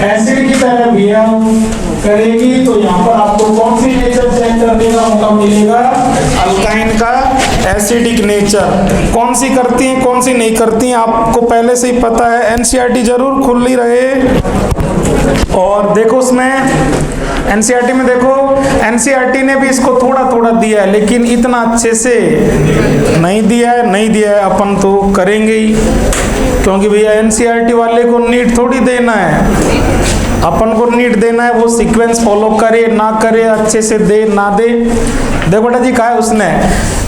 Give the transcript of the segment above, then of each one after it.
Acid की तरह behave करेगी, तो यहाँ पर आपको कौन सी नेचर चेक करने का मौका मिलेगा? अल्काइन का एसिडिक नेचर। कौन सी करती हैं कौन सी नहीं करती हैं आपको पहले से ही पता है। एनसीईआरटी जरूर खुली रहे। और देखो उसमें एनसीईआरटी में देखो, एनसीईआरटी ने भी इसको थोड़ा थोड़ा दिया है, लेकिन इतना अच्छे से नहीं दिया है। अपन तो करेंगे ही, क्योंकि भैया एनसीईआरटी वाले को नीट थोड़ी देना है, अपन को नीट देना है। वो सीक्वेंस फॉलो करे ना करे, अच्छे से दे ना दे। देखो बेटा जी, कहा है उसने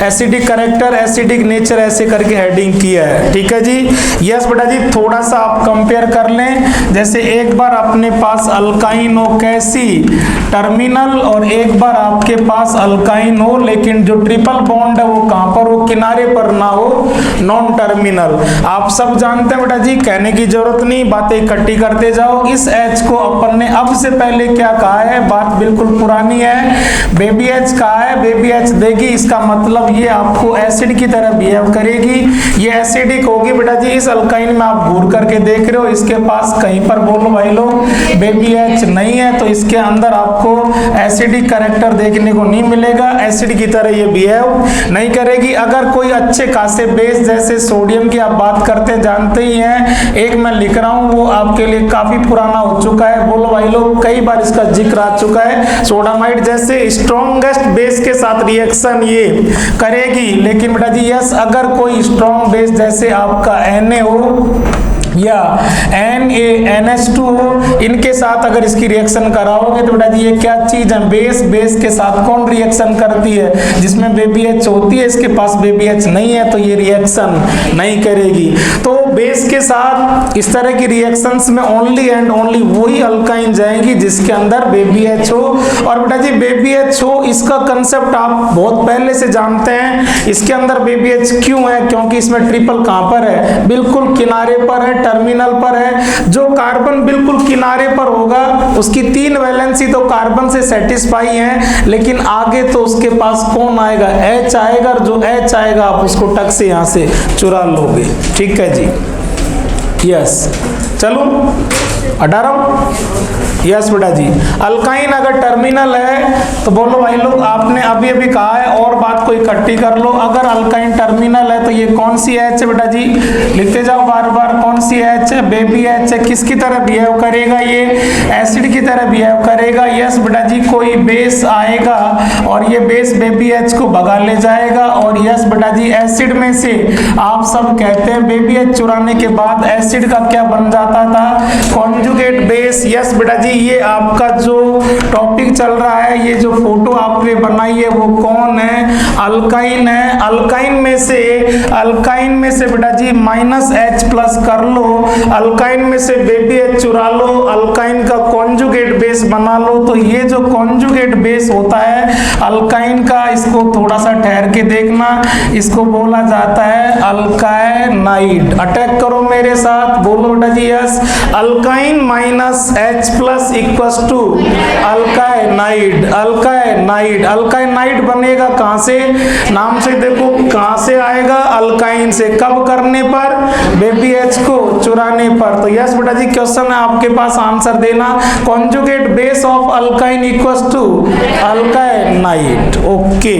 एसिडिक कैरेक्टर, एसिडिक नेचर ऐसे करके हेडिंग किया है, ठीक है जी। यस बेटा जी, थोड़ा सा आप कंपेयर कर लें। जैसे एक बार अपने पास अल्काइन हो कैसी टर्मिनल, और एक बार आपके पास अल्काइन हो लेकिन जो ट्रिपल बॉन्ड है वो कहां पर हो? किनारे पर ना हो, नॉन टर्मिनल। आप सब जानते हैं बेटा जी, कहने की जरूरत नहीं, बातें इकट्ठी करते जाओ। इस एच को अपन ने अब से पहले क्या कहा है? बात बिल्कुल पुरानी है, बेबी एच कहा है, बेबी एच देगी। इसका मतलब ये आपको एसिड की तरह बिहेव करेगी, ये एसिडिक होगी बेटा जी। इस अल्काइन में आप घूर करके देख रहे हो, इसके पास कहीं पर बोलो भाई लोग बेबी एच नहीं है, तो इसके अंदर आपको एसिडिक कैरेक्टर देखने को नहीं मिलेगा, एसिड की तरह ये बिहेव नहीं करेगी। अगर कोई अच्छे खासे बेस जैसे सोडियम की आप बात करते जानते ही हैं, एक मैं लिख रहा हूं वो आपके लिए काफी पुराना हो चुका है, बोलो भाई लोग कई बार इसका जिक्र आ चुका है। सोडामाइड जैसे स्ट्रॉन्गेस्ट बेस के साथ रिएक्शन ये करेगी, लेकिन बेटा जी यस, अगर कोई स्ट्रॉन्ग बेस जैसे आपका Na हो या NaNH2 हो, इनके साथ अगर इसकी रिएक्शन कराओगे तो बेटा जी ये क्या चीज है? बेस के साथ कौन रिएक्शन करती है? जिसमें बेबी एच होती है, इसके पास बेबी एच नहीं है, तो ये रिएक्शन नहीं करेगी। तो बेस के साथ इस तरह की रिएक्शंस में ओनली एंड ओनली वही अल्काइन जाएंगी जिसके अंदर बेबी एच हो। और बेटा जी बेबी एच हो, इसका कंसेप्ट आप बहुत पहले से जानते हैं। इसके अंदर बेबी एच क्यों है? क्योंकि इसमें ट्रिपल कहां पर है? बिल्कुल किनारे पर है, टर्मिनल पर है। जो कार्बन बिल्कुल किनारे पर होगा उसकी 3 वैलेंसी तो कार्बन से सेटिस्फाई है, लेकिन आगे तो उसके पास कौन आएगा? H आएगा, और जो H आएगा आप उसको टक से यहां से चुरा लोगे, ठीक है जी। यस, चलो हटा रहा हूं। यस बेटा जी, अल्काइन अगर टर्मिनल है तो बोलो भाई लोग, आपने अभी अभी कहा है और बात को इकट्ठी कर लो। अगर अल्काइन टर्मिनल है तो ये कौन सी एच है बेटा जी? लिखते जाओ बार बार, कौन सी एच है? बेबी एच है। किसकी तरह बिहेव करेगा? ये एसिड की तरह बिहेव करेगा। यस बेटा जी, कोई बेस आएगा और ये बेस बेबी एच को भगा ले जाएगा। और यस बेटा जी, एसिड में से आप सब कहते हैं बेबी एच चुराने के बाद एसिड का क्या बन जाता था? Conjugate base. यस बेटा जी, ये आपका जो टॉपिक चल रहा है, ये जो फोटो आपने बनाई है वो कौन है? अल्काइन है। अल्काइन में से बेटा जी -H प्लस कर लो, अल्काइन में से बेबी एच चुरा लो, अल्काइन का कॉन्जुगेट बेस बना लो। तो ये जो कॉन्जुगेट बेस होता है अल्काइन का, इसको थोड़ा सा ठहर के देखना, इसको बोला जाता है अल्काइनाइड। अटैक करो मेरे साथ, बोलो बेटा जी yes. Alkyne -H plus equals to alkynide. Alkynide बनेगा कहां से? नाम से देखो कहां से आएगा? अल्काइन से। कब करने पर? बेबी एच को चुराने पर। तो यस बेटा जी, क्वेश्चन है आपके पास, आंसर देना। Conjugate base of alkyne equals to alkynide. Okay,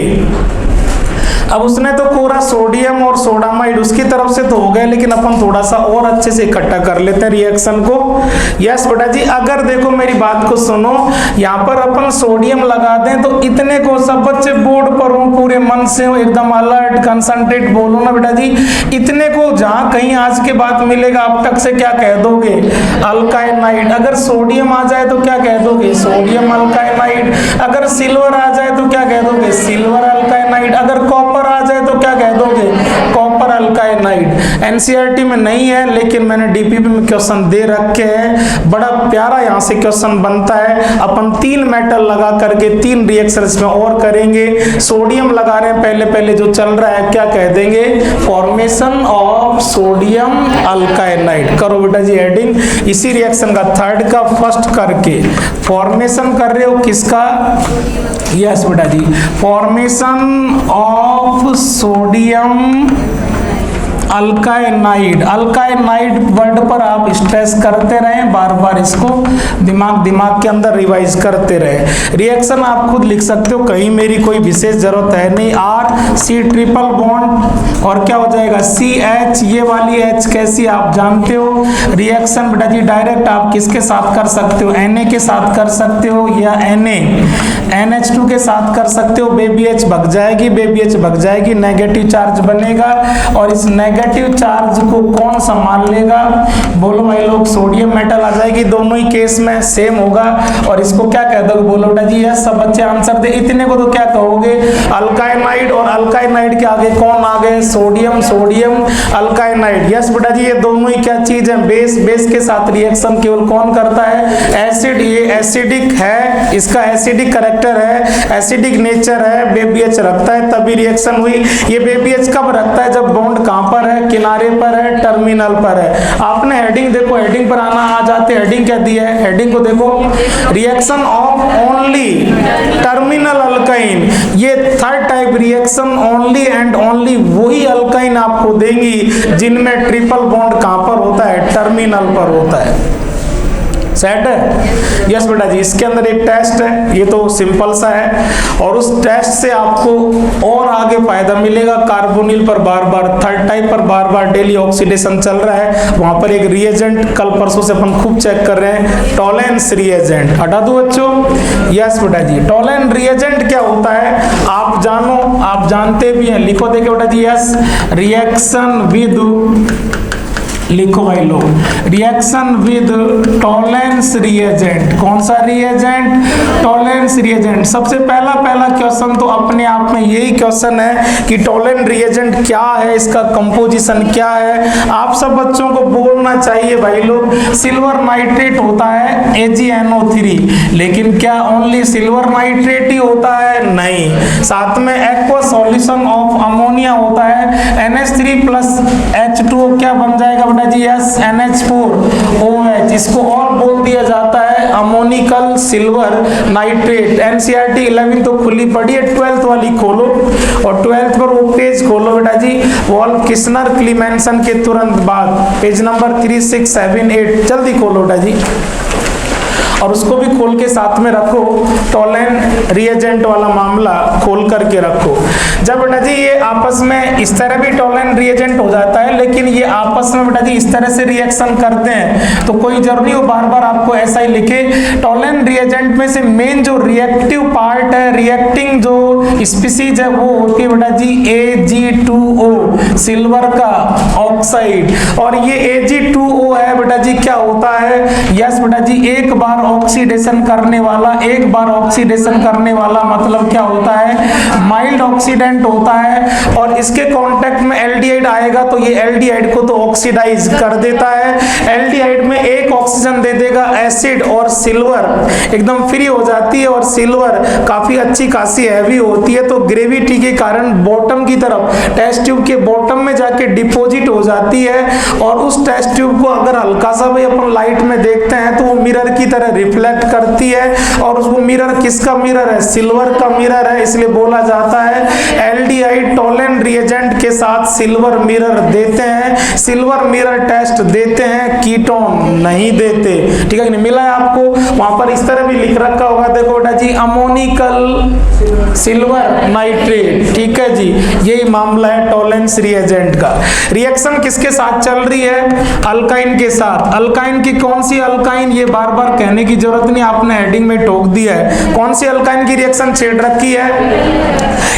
अब उसने तो पूरा सोडियम और सोडामाइड उसकी तरफ से तो हो गया, लेकिन अपन थोड़ा सा और अच्छे से इकट्ठा कर लेते हैं रिएक्शन को। यस बेटा जी, अगर देखो मेरी बात को सुनो, यहाँ पर अपन सोडियम लगा दें तो इतने को सब बच्चे बोर्ड पर हो, पूरे मन से हो, एकदम अलर्ट कंसंट्रेट बोलो ना बेटा जी। इतने को जहां कहीं आज के बाद मिलेगा आप तक से क्या कह दोगे? अल्काइनाइड। अगर सोडियम आ जाए तो क्या कह दोगे? सोडियम अल्काइनाइड। अगर सिल्वर आ जाए तो क्या कह दोगे? सिल्वर अल्काइनाइड। अगर कॉपर आ जाए तो क्या कह दोगे? कॉपर अल्काइनाइड। एनसीईआरटी में नहीं है, लेकिन मैंने डीपीपी में क्वेश्चन दे रखे हैं। बड़ा प्यारा यहाँ से क्वेश्चन बनता है। अपन 3 मेटल लगा करके 3 रिएक्शन इसमें और करेंगे। सोडियम लगा रहे हैं, पहले जो चल रहा है क्या कह देंगे? Formation of sodium alkynide. करो बेटा जी हेडिंग, इसी रिएक्शन का 3rd का 1st करके फॉर्मेशन कर रहे हो किसका? यस बेटा जी, फॉर्मेशन ऑफ सोडियम अल्काइनाइड। अल्काइनाइड वर्ड पर आप स्ट्रेस करते रहें, बार बार इसको दिमाग के अंदर रिवाइज करते रहे। रिएक्शन आप खुद लिख सकते हो, कहीं मेरी कोई विशेष जरूरत है नहीं। R C ट्रिपल बॉन्ड और क्या हो जाएगा CH, ये वाली H कैसी आप जानते हो। रिएक्शन बेटा जी डायरेक्ट आप किसके साथ कर सकते हो, Na के साथ कर सकते हो या NH2 के साथ कर सकते हो। बेबी H भग जाएगी, बेबी H भग जाएगी, नेगेटिव चार्ज बनेगा और इस नेगेटिव चार्ज को कौन संभाल लेगा, बोलो भाई लोग, सोडियम मेटल आ जाएगी। दोनों ही केस में सेम होगा और इसको क्या कह दोगे, बोलो बेटा जी। यस, सब बच्चे आंसर दे। इतने को तो क्या कहोगे, अल्काइनाइड, और अल्काइनाइड के आगे कौन आ गए, सोडियम, सोडियम अल्काइनाइड। यस बेटा जी, ये दोनों ही क्या चीज है, बेस। बेस के साथ रिएक्शन केवल कौन करता है, एसिड। ये एसिडिक है, इसका एसिडिक कैरेक्टर है, एसिडिक नेचर है, बेबी H रखता है तभी रिएक्शन हुई। ये बेबी H कब रखता है, जब बॉन्ड कहां पर है, किनारे पर है, टर्मिनल पर है। आपने हेडिंग देखो, हेडिंग पर आना आ जाते, हेडिंग क्या दी है, हेडिंग को देखो, reaction of only terminal alkyne. ये third type reaction only and only वही अल्काइन आपको देंगी जिनमें ट्रिपल बॉन्ड कहां पर होता है, टर्मिनल पर होता है। सेट है। यस बेटा जी, इसके अंदर एक टेस्ट है, ये तो सिंपल सा है और उस टेस्ट से आपको और आगे फायदा मिलेगा। कार्बोनिल पर बार बार, थर्ड टाइप पर बार बार डेली ऑक्सीडेशन चल रहा है, वहां पर एक रिएजेंट कल परसों से अपन खूब चेक कर रहे हैं, टोलेंस रिएजेंट। हटा दो बच्चों। यस बेटा जी, टोलेंस रिएजेंट क्या होता है आप जानो, आप जानते भी हैं, लिखो देखिए बेटा जी। यस, रिएक्शन विद, लिखो भाई लोग, रिएक्शन विद टोलेंस रिएजेंट। कौन सा रिएजेंट, टोलेंस रिएजेंट। सबसे पहला क्वेश्चन तो अपने आप में यही क्वेश्चन है कि टोलेंस रिएजेंट क्या है, इसका कंपोजिशन क्या है। आप सब बच्चों को बोलना चाहिए भाई लोग, सिल्वर नाइट्रेट होता है AgNO3, लेकिन क्या ओनली सिल्वर नाइट्रेट ही होता है, नहीं, साथ में एक्वा सॉल्यूशन ऑफ अमोनिया होता है, NH3+H2O क्या बन जाएगा बेटा जी, यस, NH4OH। इसको और बोल दिया जाता है अमोनिकल सिल्वर नाइट्रेट। NCERT 11 तो खुली पड़ी है, 12th वाली खोलो और 12th पर वो पेज खोलो बेटा जी, वॉल्फ किस्नर क्लीमेंसन के तुरंत बाद पेज नंबर 3, 6, 7, 8 जल्दी खोलो बेटा जी और उसको भी खोल के साथ में रखो, टोलेंस रिएजेंट वाला मामला खोल करके रखो। जब बेटा जी ये आपस में इस तरह भी टोलेंस रिएजेंट हो जाता है, लेकिन ये आपस में बेटा जी इस तरह से रिएक्शन करते हैं तो कोई जरूरी हो बार बार आपको ऐसा ही लिखे। टोलेंस रिएजेंट में से मेन जो रिएक्टिव पार्ट है, रिएक्टिंग जो स्पीसीज है, वो होती है बेटा जी Ag2O, सिल्वर का ऑक्साइड। और ये Ag2O है बेटा जी क्या होता है, यस बेटा जी, एक बार ऑक्सीडेशन करने वाला, एक बार ऑक्सीडेशन करने वाला मतलब क्या होता है, माइल्ड ऑक्सीडेंट होता है। और इसके कांटेक्ट में एल्डिहाइड आएगा तो ये एल्डिहाइड को तो ऑक्सीडाइज कर देता है। एल्डिहाइड में एक ऑक्सीजन दे देगा एसिड और सिल्वर एकदम फ्री हो जाती है, और सिल्वर काफी अच्छी खासी हैवी होती है, तो ग्रेविटी के कारण बॉटम की तरफ, टेस्ट ट्यूब के बॉटम में जाके डिपॉजिट हो जाती है। और उस टेस्ट ट्यूब को अगर हल्का सा भी अपन लाइट में देखते हैं तो वो मिरर की तरह रिफ्लेक्ट करती है, और उसको मिरर किसका मिरर है, सिल्वर का मिरर है, इसलिए बोला जाता है एल्डिहाइड टोलेंस रिएजेंट के साथ सिल्वर मिरर देते हैं, सिल्वर मिरर टेस्ट देते हैं, कीटोन नहीं देते। ठीक है कि नहीं, मिला है आपको, वहां पर इस तरह भी लिख रखा होगा, देखो बेटा जी, अमोनिकल सिल्वर नाइट्रेट। ठीक है जी, यही मामला है टोलेंस रिएजेंट का। रिएक्शन किसके साथ चल रही है, अल्काइन के साथ। अल्काइन की कौन सी अल्काइन, ये बार बार कहने की जरूरत नहीं, आपने हेडिंग में टोक दिया है। कौन सी अल्काइन की रिएक्शन छेड़ रखी है,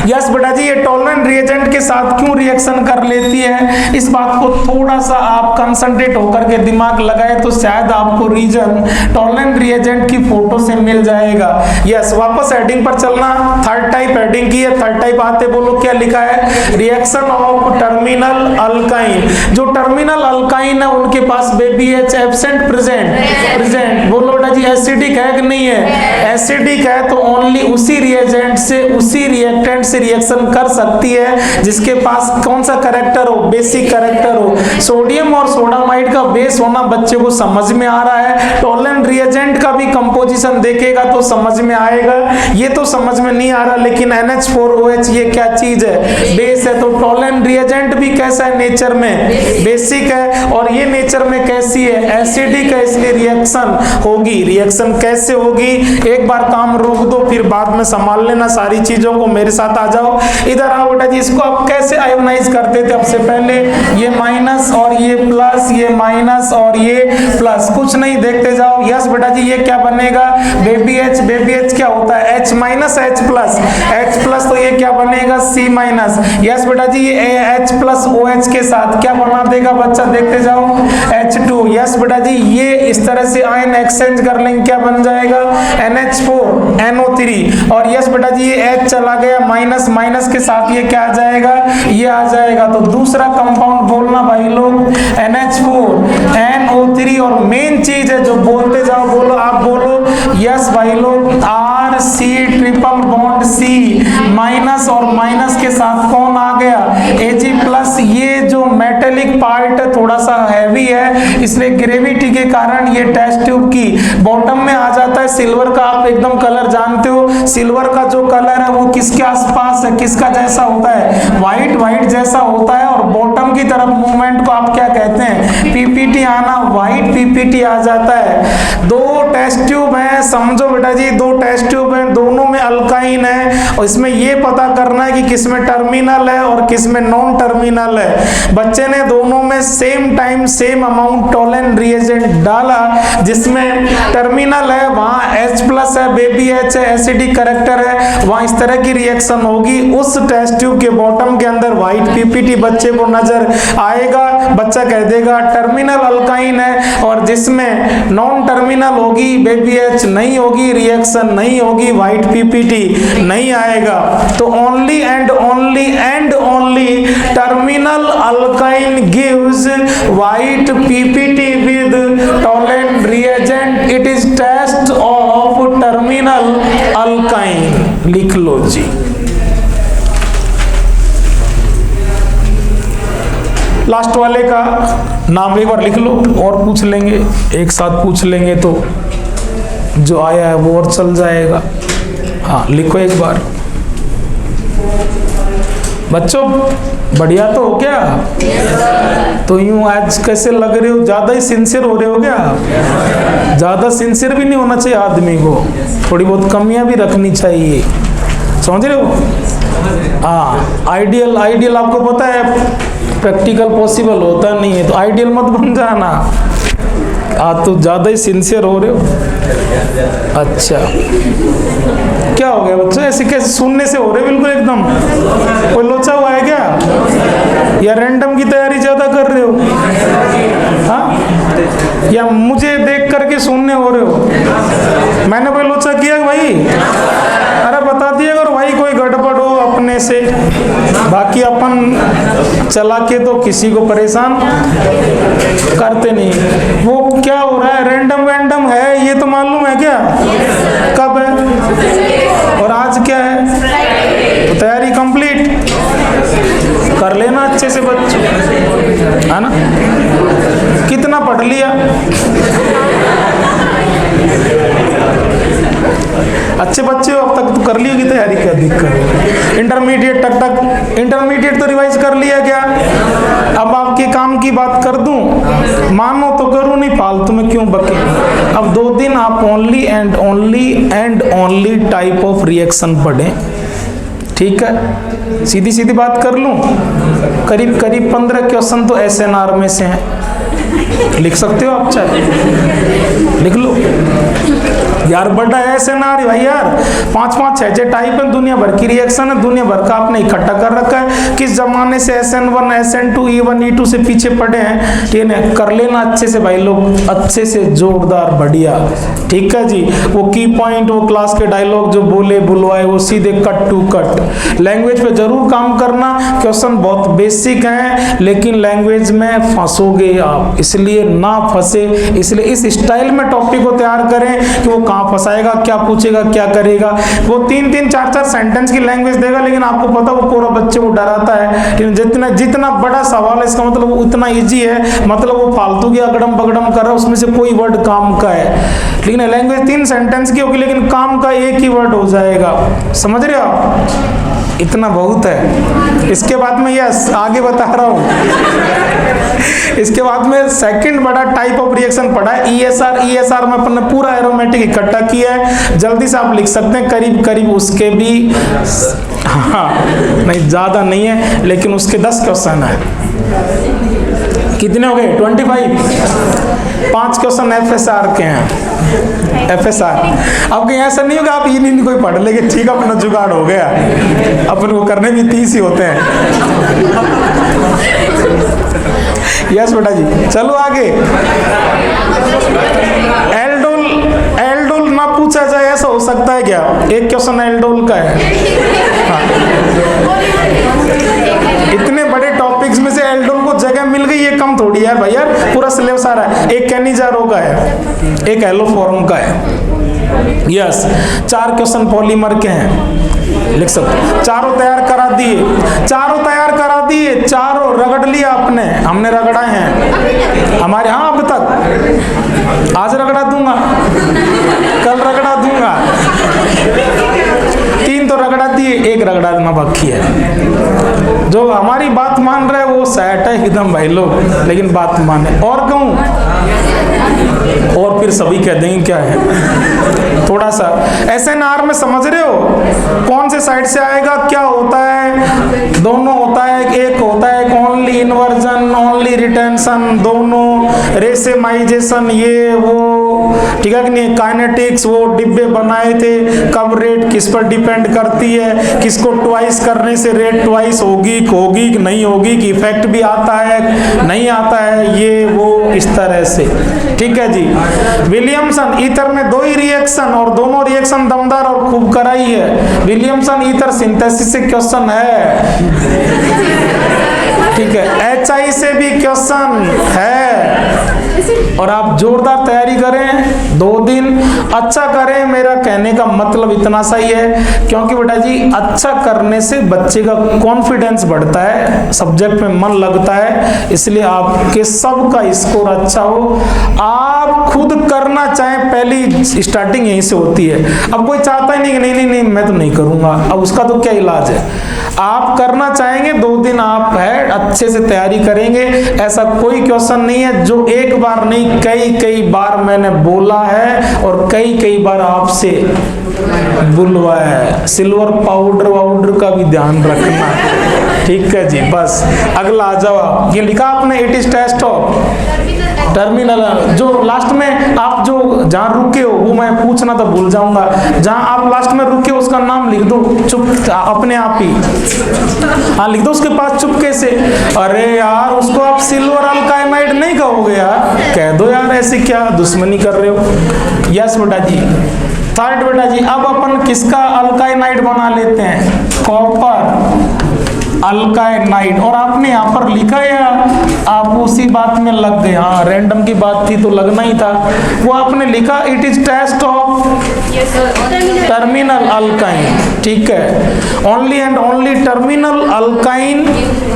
यस बेटा जी, ये टोलेंस रिएजेंट के साथ क्यों रिएक्शन कर लेती है, इस बात को थोड़ा सा आप कंसंट्रेट होकर के दिमाग लगाए तो शायद आपको रीजन टोलेंस रिएजेंट की फोटो से मिल जाएगा। यस, वापस हेडिंग पर चलना, थर्ड टाइप हेडिंग की है, थर्ड टाइप आते बोलो क्या लिखा है, रिएक्शन ऑफ टर्मिनल अल्काइन। जो टर्मिनल अल्काइन है उनके पास बेबी H एब्सेंट प्रेजेंट, बोलो बेटा जी, एसिडिक है कि नहीं है, एसिडिक है तो ओनली उसी रिएजेंट से, उसी रिएक्टेंट से रिएक्शन कर सकती है जिसके पास कौन सा कैरेक्टर हो, बेसिक कैरेक्टर हो। सोडियम और सोडामाइड का बेस होना बच्चे को समझ में आ रहा है, टोलेंस रिएजेंट का भी कंपोजिशन देखेगा तो समझ में आएगा। ये तो समझ में नहीं आ रहा, लेकिन NH4OH ये क्या चीज है? बेस है। तो टोलन रिएजेंट भी कैसा है? नेचर में बेसिक है, और ये नेचर में कैसी है? एसिडिक है, इसलिए रिएक्शन होगी। रिएक्शन कैसे होगी? एक बार काम रोक दो, फिर बाद में संभाल लेना सारी चीजों को। मेरे साथ आ जाओ, इधर आओ बेटा जी। इसको आप कैसे आयोनाइज करते थे? अब से पहले ये माइनस और ये प्लस, ये माइनस और ये प्लस, कुछ नहीं, देखते जाओ। यस बेटा जी, ये क्या बनेगा? Baby H. बेबी एच क्या होता है? H minus H plus. H plus, तो ये क्या बनेगा? C minus. यस बेटा जी, ये H प्लस OH के साथ क्या बना देगा बच्चा? देखते जाओ, H2। यस बेटा जी, ये इस तरह से आयन एक्सचेंज कर लेंगे, क्या बन जाएगा? NH4 NO3। और यस बेटा जी, ये H चला गया माइनस, माइनस के साथ ये क्या आ जाएगा? ये आ जाएगा। तो दूसरा कंपाउंड बोलना भाई लोग, NH4 NO3। और मेन चीज है जो बोलते जाओ, बोलो, आप बोलो। यस भाई लोग, RC triple bond C minus, और माइनस के साथ कौन आ गया? Ag plus. ये जो मेटेलिक पार्ट है थोड़ा सा हैवी है, इसलिए ग्रेविटी के कारण ये टेस्ट ट्यूब की बॉटम में आ जाता है। सिल्वर का आप एकदम कलर जानते हो, सिल्वर का जो कलर है वो किसके आसपास है? किसका जैसा होता है? व्हाइट, व्हाइट जैसा होता है। और बॉटम की तरफ मूवमेंट को आप क्या कहते हैं? PPT आना, व्हाइट PPT आ जाता है। दो टेस्ट ट्यूब हैं, समझो बेटा जी, दो टेस्ट ट्यूब हैं, दोनों में अल्काइन है, और इसमें ये पता करना है कि किसमें टर्मिनल है और किसमें नॉन टर्मिनल है। बच्चे ने दोनों में same time same amount Tollens reagent डाला, जिसमें टर्मिनल है वहां H प्लस है, बेबी H है, एसिडिक कैरेक्टर है, वहां इस तरह की रिएक्शन होगी। उस टेस्ट ट्यूब के बॉटम के अंदर व्हाइट PPT बच्चे को नजर आएगा। बच्चा कह देगा टर्मिनल अल्काइन है, और जिसमें नॉन टर्मिनल होगी, बेबी H नहीं होगी, रिएक्शन नहीं होगी, व्हाइट PPT नहीं आएगा। तो only and only terminal alkyne gives white PPT with Tollens reagent. It is test of terminal alkyne. लिख लो जी। लास्ट वाले का नाम एक बार लिख लो, और पूछ लेंगे, एक साथ पूछ लेंगे तो जो आया है वो और चल जाएगा। हाँ लिखो एक बार। बच्चों बढ़िया तो हो क्या? तो यूं आज कैसे लग रहे हो? ज्यादा ही सिंसियर हो रहे हो क्या? ज्यादा सिंसियर भी नहीं होना चाहिए आदमी को, थोड़ी बहुत कमियां भी रखनी चाहिए, समझ रहे हो? हाँ, आइडियल आपको पता है प्रैक्टिकल पॉसिबल होता नहीं है, तो आइडियल मत बन जाना। आप तो ज्यादा ही सिंसियर हो रहे हो। अच्छा क्या हो गया बच्चों? ऐसे कैसे सुनने से हो रहे बिल्कुल एकदम? कोई लोचा हुआ है क्या? या रैंडम की तैयारी ज्यादा कर रहे हो? हाँ, या मुझे देख करके सुनने हो रहे हो? मैंने कोई लोचा किया भाई? अरे बता दिए अगर भाई कोई गड़बड़ हो अपने से। बाकी अपन चला के तो किसी को परेशान करते नहीं। वो क्या हो रहा है? रैंडम है, ये तो मालूम है क्या? कब है और आज क्या है? तो तैयारी कंप्लीट कर लेना अच्छे से बच्चों, है ना? कितना पढ़ लिया? अच्छे बच्चे हो, अब तक तो कर ली होगी तैयारी, क्या दिक्कत? इंटरमीडिएट तक इंटरमीडिएट तो रिवाइज कर लिया क्या? अब आपके काम की बात कर दूं, मानो तो करूं, नहीं फालतू में क्यों बके। अब 2 दिन आप only and only type of reaction पढ़ें, ठीक है? सीधी सीधी बात कर लूं, करीब 15 क्वेश्चन तो SNR में से हैं। लिख सकते हो आप, चाहे लिख लो यार। बड़ा SNR भाई यार, 5-5 6 टाइप है, दुनिया भर की रिएक्शन है, दुनिया भर का आपने इकट्ठा कर रखा है। किस जमाने से SN1 SN2 E1 E2 से पीछे पड़े हैं, ठीक है? कर लेना अच्छे से भाई लोग, अच्छे से जोरदार बढ़िया, ठीक है जी? वो की पॉइंट, वो क्लास के डायलॉग जो बोले बुलवाए, वो सीधे कट टू कट। लैंग्वेज पे जरूर काम करना, क्वेश्चन बहुत बेसिक हैं, लेकिन लैंग्वेज में फंसोगे आप, इसलिए ना फंसे, इसलिए इस स्टाइल में टॉपिक को तैयार करें कि वो कहाँ कहाँ फंसाएगा, क्या पूछेगा, क्या करेगा। वो 3-3, 4-4 सेंटेंस की लैंग्वेज देगा, लेकिन आपको पता वो पूरा बच्चे को डराता है। जितना जितना बड़ा सवाल है इसका मतलब वो उतना ईजी है, मतलब वो फालतू की अगड़म बगड़म कर रहा है, उसमें से कोई वर्ड काम का है। लेकिन लैंग्वेज 3 सेंटेंस की होगी, लेकिन काम का एक ही वर्ड हो जाएगा। समझ रहे हो आप? इतना बहुत है। इसके बाद में यस आगे बता रहा हूँ। इसके बाद में सेकंड बड़ा टाइप ऑफ रिएक्शन पढ़ा है ESR। ESR में अपन ने पूरा एरोमेटिक इकट्ठा किया है, जल्दी से आप लिख सकते हैं, करीब करीब उसके भी हाँ नहीं ज़्यादा नहीं है, लेकिन उसके 10 क्वेश्चन है। कितने हो गए? 25। 5 क्वेश्चन FSR के हैं। FSR अब कहीं ऐसा नहीं होगा आप ये नहीं कोई पढ़ लेंगे, ठीक है अपना जुगाड़ हो गया, अपन को करने भी 30 ही होते हैं। यस बेटा जी, चलो आगे। एल्डोल ना पूछा जाए ऐसा हो सकता है क्या? एक क्वेश्चन एल्डोल का है। हाँ। इतने बड़े टॉपिक्स में से एल्डोल को जगह मिल गई, ये कम थोड़ी यार भाई, यार पूरा सिलेबस आ रहा है। एक कैनिजारो का है, एक एलोफॉर्म का है। यस 4 क्वेश्चन पॉलीमर के हैं, लिख सकते। चारों तैयार करा दिए, चारों रगड़ लिया आपने, हमने रगड़ाए हैं हमारे। हाँ अब तक आज रगड़ा दूंगा, कल रगड़ा दूंगा। 3 तो रगड़ा दिए, 1 रगड़ाना बाकी है। जो हमारी बात मान रहे वो सेट है एकदम भाई लोग, लेकिन बात माने। और कहूँ और फिर सभी कह देंगे क्या है। थोड़ा सा SNR में समझ रहे हो कौन से साइड से आएगा, क्या होता है? दोनों होता है, एक होता है ओनली इन्वर्जन, ओनली रिटेंशन, दोनों रेसेमाइजेशन, ये वो, ठीक है कि नहीं। काइनेटिक्स वो डिब्बे बनाए थे, कब रेट किस पर डिपेंड करती है, किसको ट्वाइस करने से रेट ट्वाइस होगी कि नहीं होगी, कि इफेक्ट भी आता है नहीं आता है, ये वो इस तरह से, ठीक है जी। विलियमसन ईथर में 2 ही रिएक्शन और दोनों रिएक्शन दमदार और खूब कराई है। विलियमसन ईथर सिंथेसिस से क्वेश्चन है, ठीक है। HI से भी क्वेश्चन है, और आप जोरदार तैयारी करें, 2 दिन अच्छा करें। मेरा कहने का मतलब इतना सही है, क्योंकि बेटा जी अच्छा करने से बच्चे का कॉन्फिडेंस बढ़ता है, सब्जेक्ट में मन लगता है, इसलिए आपके सबका स्कोर अच्छा हो। आप खुद करना चाहें, पहली स्टार्टिंग यहीं से होती है। अब कोई चाहता ही नहीं कि नहीं मैं तो नहीं करूंगा, अब उसका तो क्या इलाज है। आप करना चाहेंगे, 2 दिन आप है अच्छे से तैयारी करेंगे। ऐसा कोई क्वेश्चन नहीं है जो एक बार नहीं, कई बार मैंने बोला है और कई बार आपसे बुलवाया है। सिल्वर पाउडर का भी ध्यान रखना, ठीक है जी। बस अगला आ जाओ। ये लिखा आपने, it is test of terminal. जो लास्ट में आप जो जहाँ रुके हो वो मैं पूछना तो भूल जाऊंगा, जहाँ आप लास्ट में रुके हो उसका नाम लिख दो चुप अपने आप ही। हाँ लिख दो उसके पास चुपके से। अरे यार उसको आप सिल्वर अल्काइनाइड नहीं कहोगे यार, कह दो यार, ऐसी क्या दुश्मनी कर रहे हो। यस बेटा जी। थर्ड बेटा जी, अब अपन किसका अल्काइनाइड बना लेते हैं? कॉपर अल्काइनाइड। और आपने यहाँ पर लिखा है, आप उसी बात में लग गए। हाँ रैंडम की बात थी तो लगना ही था। वो आपने लिखा it is test of terminal alkyne, ठीक है। Only and only terminal alkyne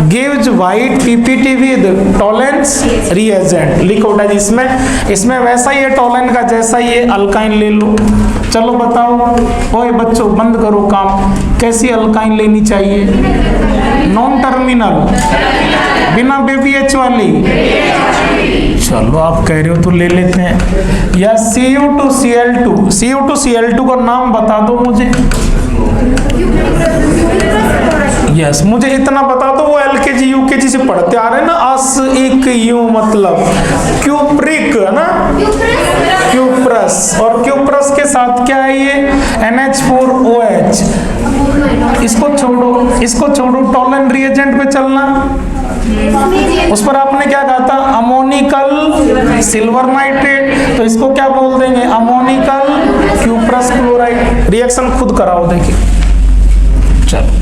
gives white PPT with Tollens reagent. लिखो बेटा जी, इसमें वैसा ही है टोलेंट का जैसा ही है, अल्काइन ले लो। चलो बताओ, ओए बच्चों बंद करो काम, कैसी अल्काइन लेनी चाहिए? नॉन टर्मिनल, बिना बेबी एच वाली। चलो आप कह रहे हो तो ले लेते हैं। या Cu2Cl2, Cu2Cl2 का नाम बता दो मुझे। यस मुझे इतना बता दो, वो एलकेजी यूकेजी से पढ़ते आ रहे हैं ना, ASIC मतलब क्यूप्रिक है ना, क्यूप्रस। और क्यूप्रस के साथ क्या है ये? NH4OH। इसको छोड़ो, टोलेंट रिएजेंट पे चलना। उस पर आपने क्या कहा था? अमोनिकल सिल्वर नाइट्रेट, तो इसको क्या बोल देंगे? Ammoniacal cuprous chloride. रिएक्शन खुद कराओ, देखिए चलो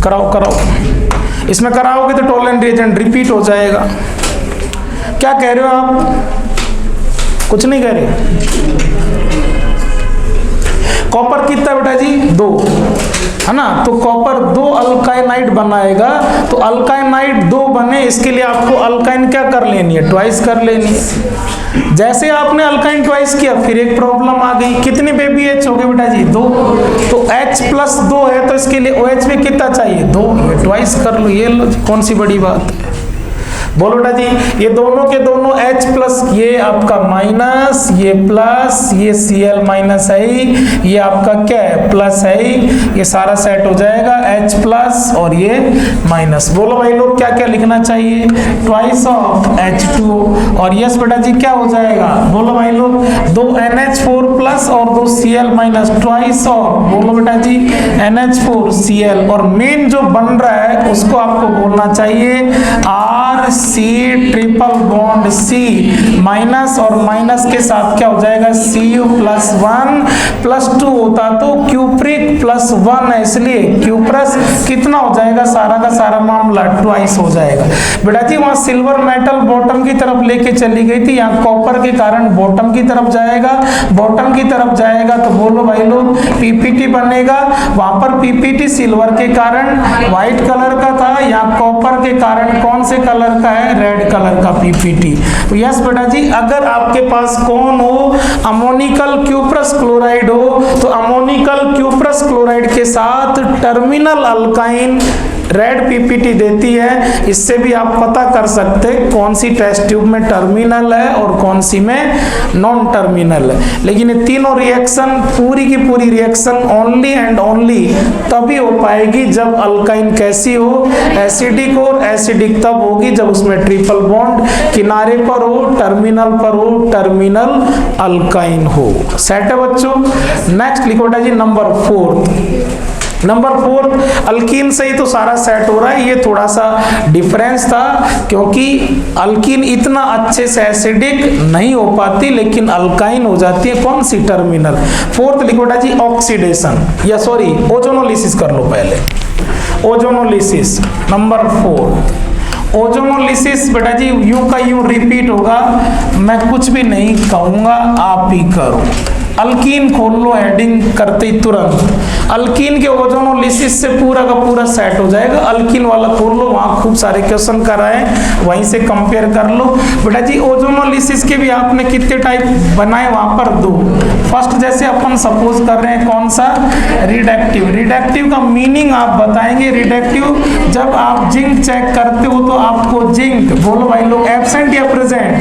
कराओ। इसमें कराओगे तो टोलेंट रिएजेंट रिपीट हो जाएगा। क्या कह रहे हो आप? कुछ नहीं कह रहे। कॉपर कितना बेटा जी 2 है ना, तो कॉपर 2 अल्काइनाइड बनाएगा, तो अल्काइनाइड 2 बने इसके लिए आपको अल्काइन क्या कर लेनी है, ट्वाइस कर लेनी है। जैसे आपने अल्काइन ट्वाइस किया फिर एक प्रॉब्लम आ गई, कितने बेबी एच हो गए बेटा जी 2, तो H + 2 है तो इसके लिए OH में कितना चाहिए 2, ये ट्वाइस कर लो, ये लो कौन सी बड़ी बात है। बोलो बेटा जी, ये दोनों के दोनों H+, ये आपका माइनस, ये प्लस, ये Cl- है, ये आपका क्या है प्लस है, ये सारा सेट हो जाएगा H+ और ये माइनस। बोलो भाई लोग क्या क्या लिखना चाहिए, ट्वाइस ऑफ H2 और यस बेटा जी क्या हो जाएगा, बोलो भाई लोग 2 NH4+ और 2 Cl- ट्वाइस ऑफ, बोलो बेटा जी NH4Cl, और मेन जो बन रहा है उसको आपको बोलना चाहिए RC triple bond C, minus और माइनस के साथ क्या हो जाएगा Cu+1 +2 होता तो क्यूप्रिक +1 है, इसलिए क्यूप्रस कितना हो जाएगा, सारा का सारा मामला ट्वाइस हो जाएगा। बेटा जी वहां सिल्वर मेटल बॉटम की तरफ लेके चली गई थी, यहाँ कॉपर के कारण बॉटम की तरफ जाएगा, बॉटम की तरफ जाएगा तो बोलो भाई लोग पीपीटी बनेगा, वहां पर पीपीटी सिल्वर के कारण व्हाइट कलर का था, यहाँ कॉपर के कारण कौन से कलर का है, रेड कलर का पीपीटी। तो यस बेटा जी अगर आपके पास कौन हो, अमोनिकल क्यूप्रस क्लोराइड हो, तो अमोनिकल क्यूप्रस क्लोराइड के साथ टर्मिनल अल्काइन रेड पीपीटी देती है, इससे भी आप पता कर सकते हैं कौन सी टेस्ट ट्यूब में टर्मिनल है और कौन सी में नॉन टर्मिनल है। लेकिन ये तीनों रिएक्शन पूरी की पूरी रिएक्शन ओनली एंड ओनली तभी हो पाएगी जब अल्काइन कैसी हो, एसिडिक हो, और एसिडिक तब होगी जब उसमें ट्रिपल बॉन्ड किनारे पर हो, टर्मिनल पर हो, टर्मिनल अल्काइन हो। सेट है बच्चों। नेक्स्ट लिखो बेटा जी नंबर 4 अल्कीन से ही तो सारा सेट हो रहा है, ये थोड़ा सा डिफरेंस था क्योंकि अल्कीन इतना अच्छे से एसिडिक नहीं हो पाती लेकिन अल्काइन हो जाती है, कौन सी टर्मिनल। 4th लिखो बेटा जी ऑक्सीडेशन, या सॉरी ओजोनोलिसिस कर लो पहले, ओजोनोलिसिस नंबर 4। ओजोनोलिसिस बेटा जी यूं का यूं रिपीट होगा, मैं कुछ भी नहीं कहूंगा आप ही करो। अल्कीन खोल लो हेडिंग करते ही तुरंत, अल्कीन के ओजोनोलिसिस से पूरा का पूरा सेट हो जाएगा। अल्कीन वाला खोल लो, वहां खूब सारे क्वेश्चन कराए, वहीं से कंपेयर कर लो। बेटा जी ओजोनोलिसिस के भी आपने कितने टाइप बनाए, वहां पर 2। फर्स्ट जैसे अपन सपोज कर रहे हैं कौन सा, रिडक्टिव। रिडक्टिव का मीनिंग आप बताएंगे, रिडक्टिव जब आप जिंक चेक करते हो तो आपको जिंक, बोलो भाई लोग एब्सेंट या प्रेजेंट,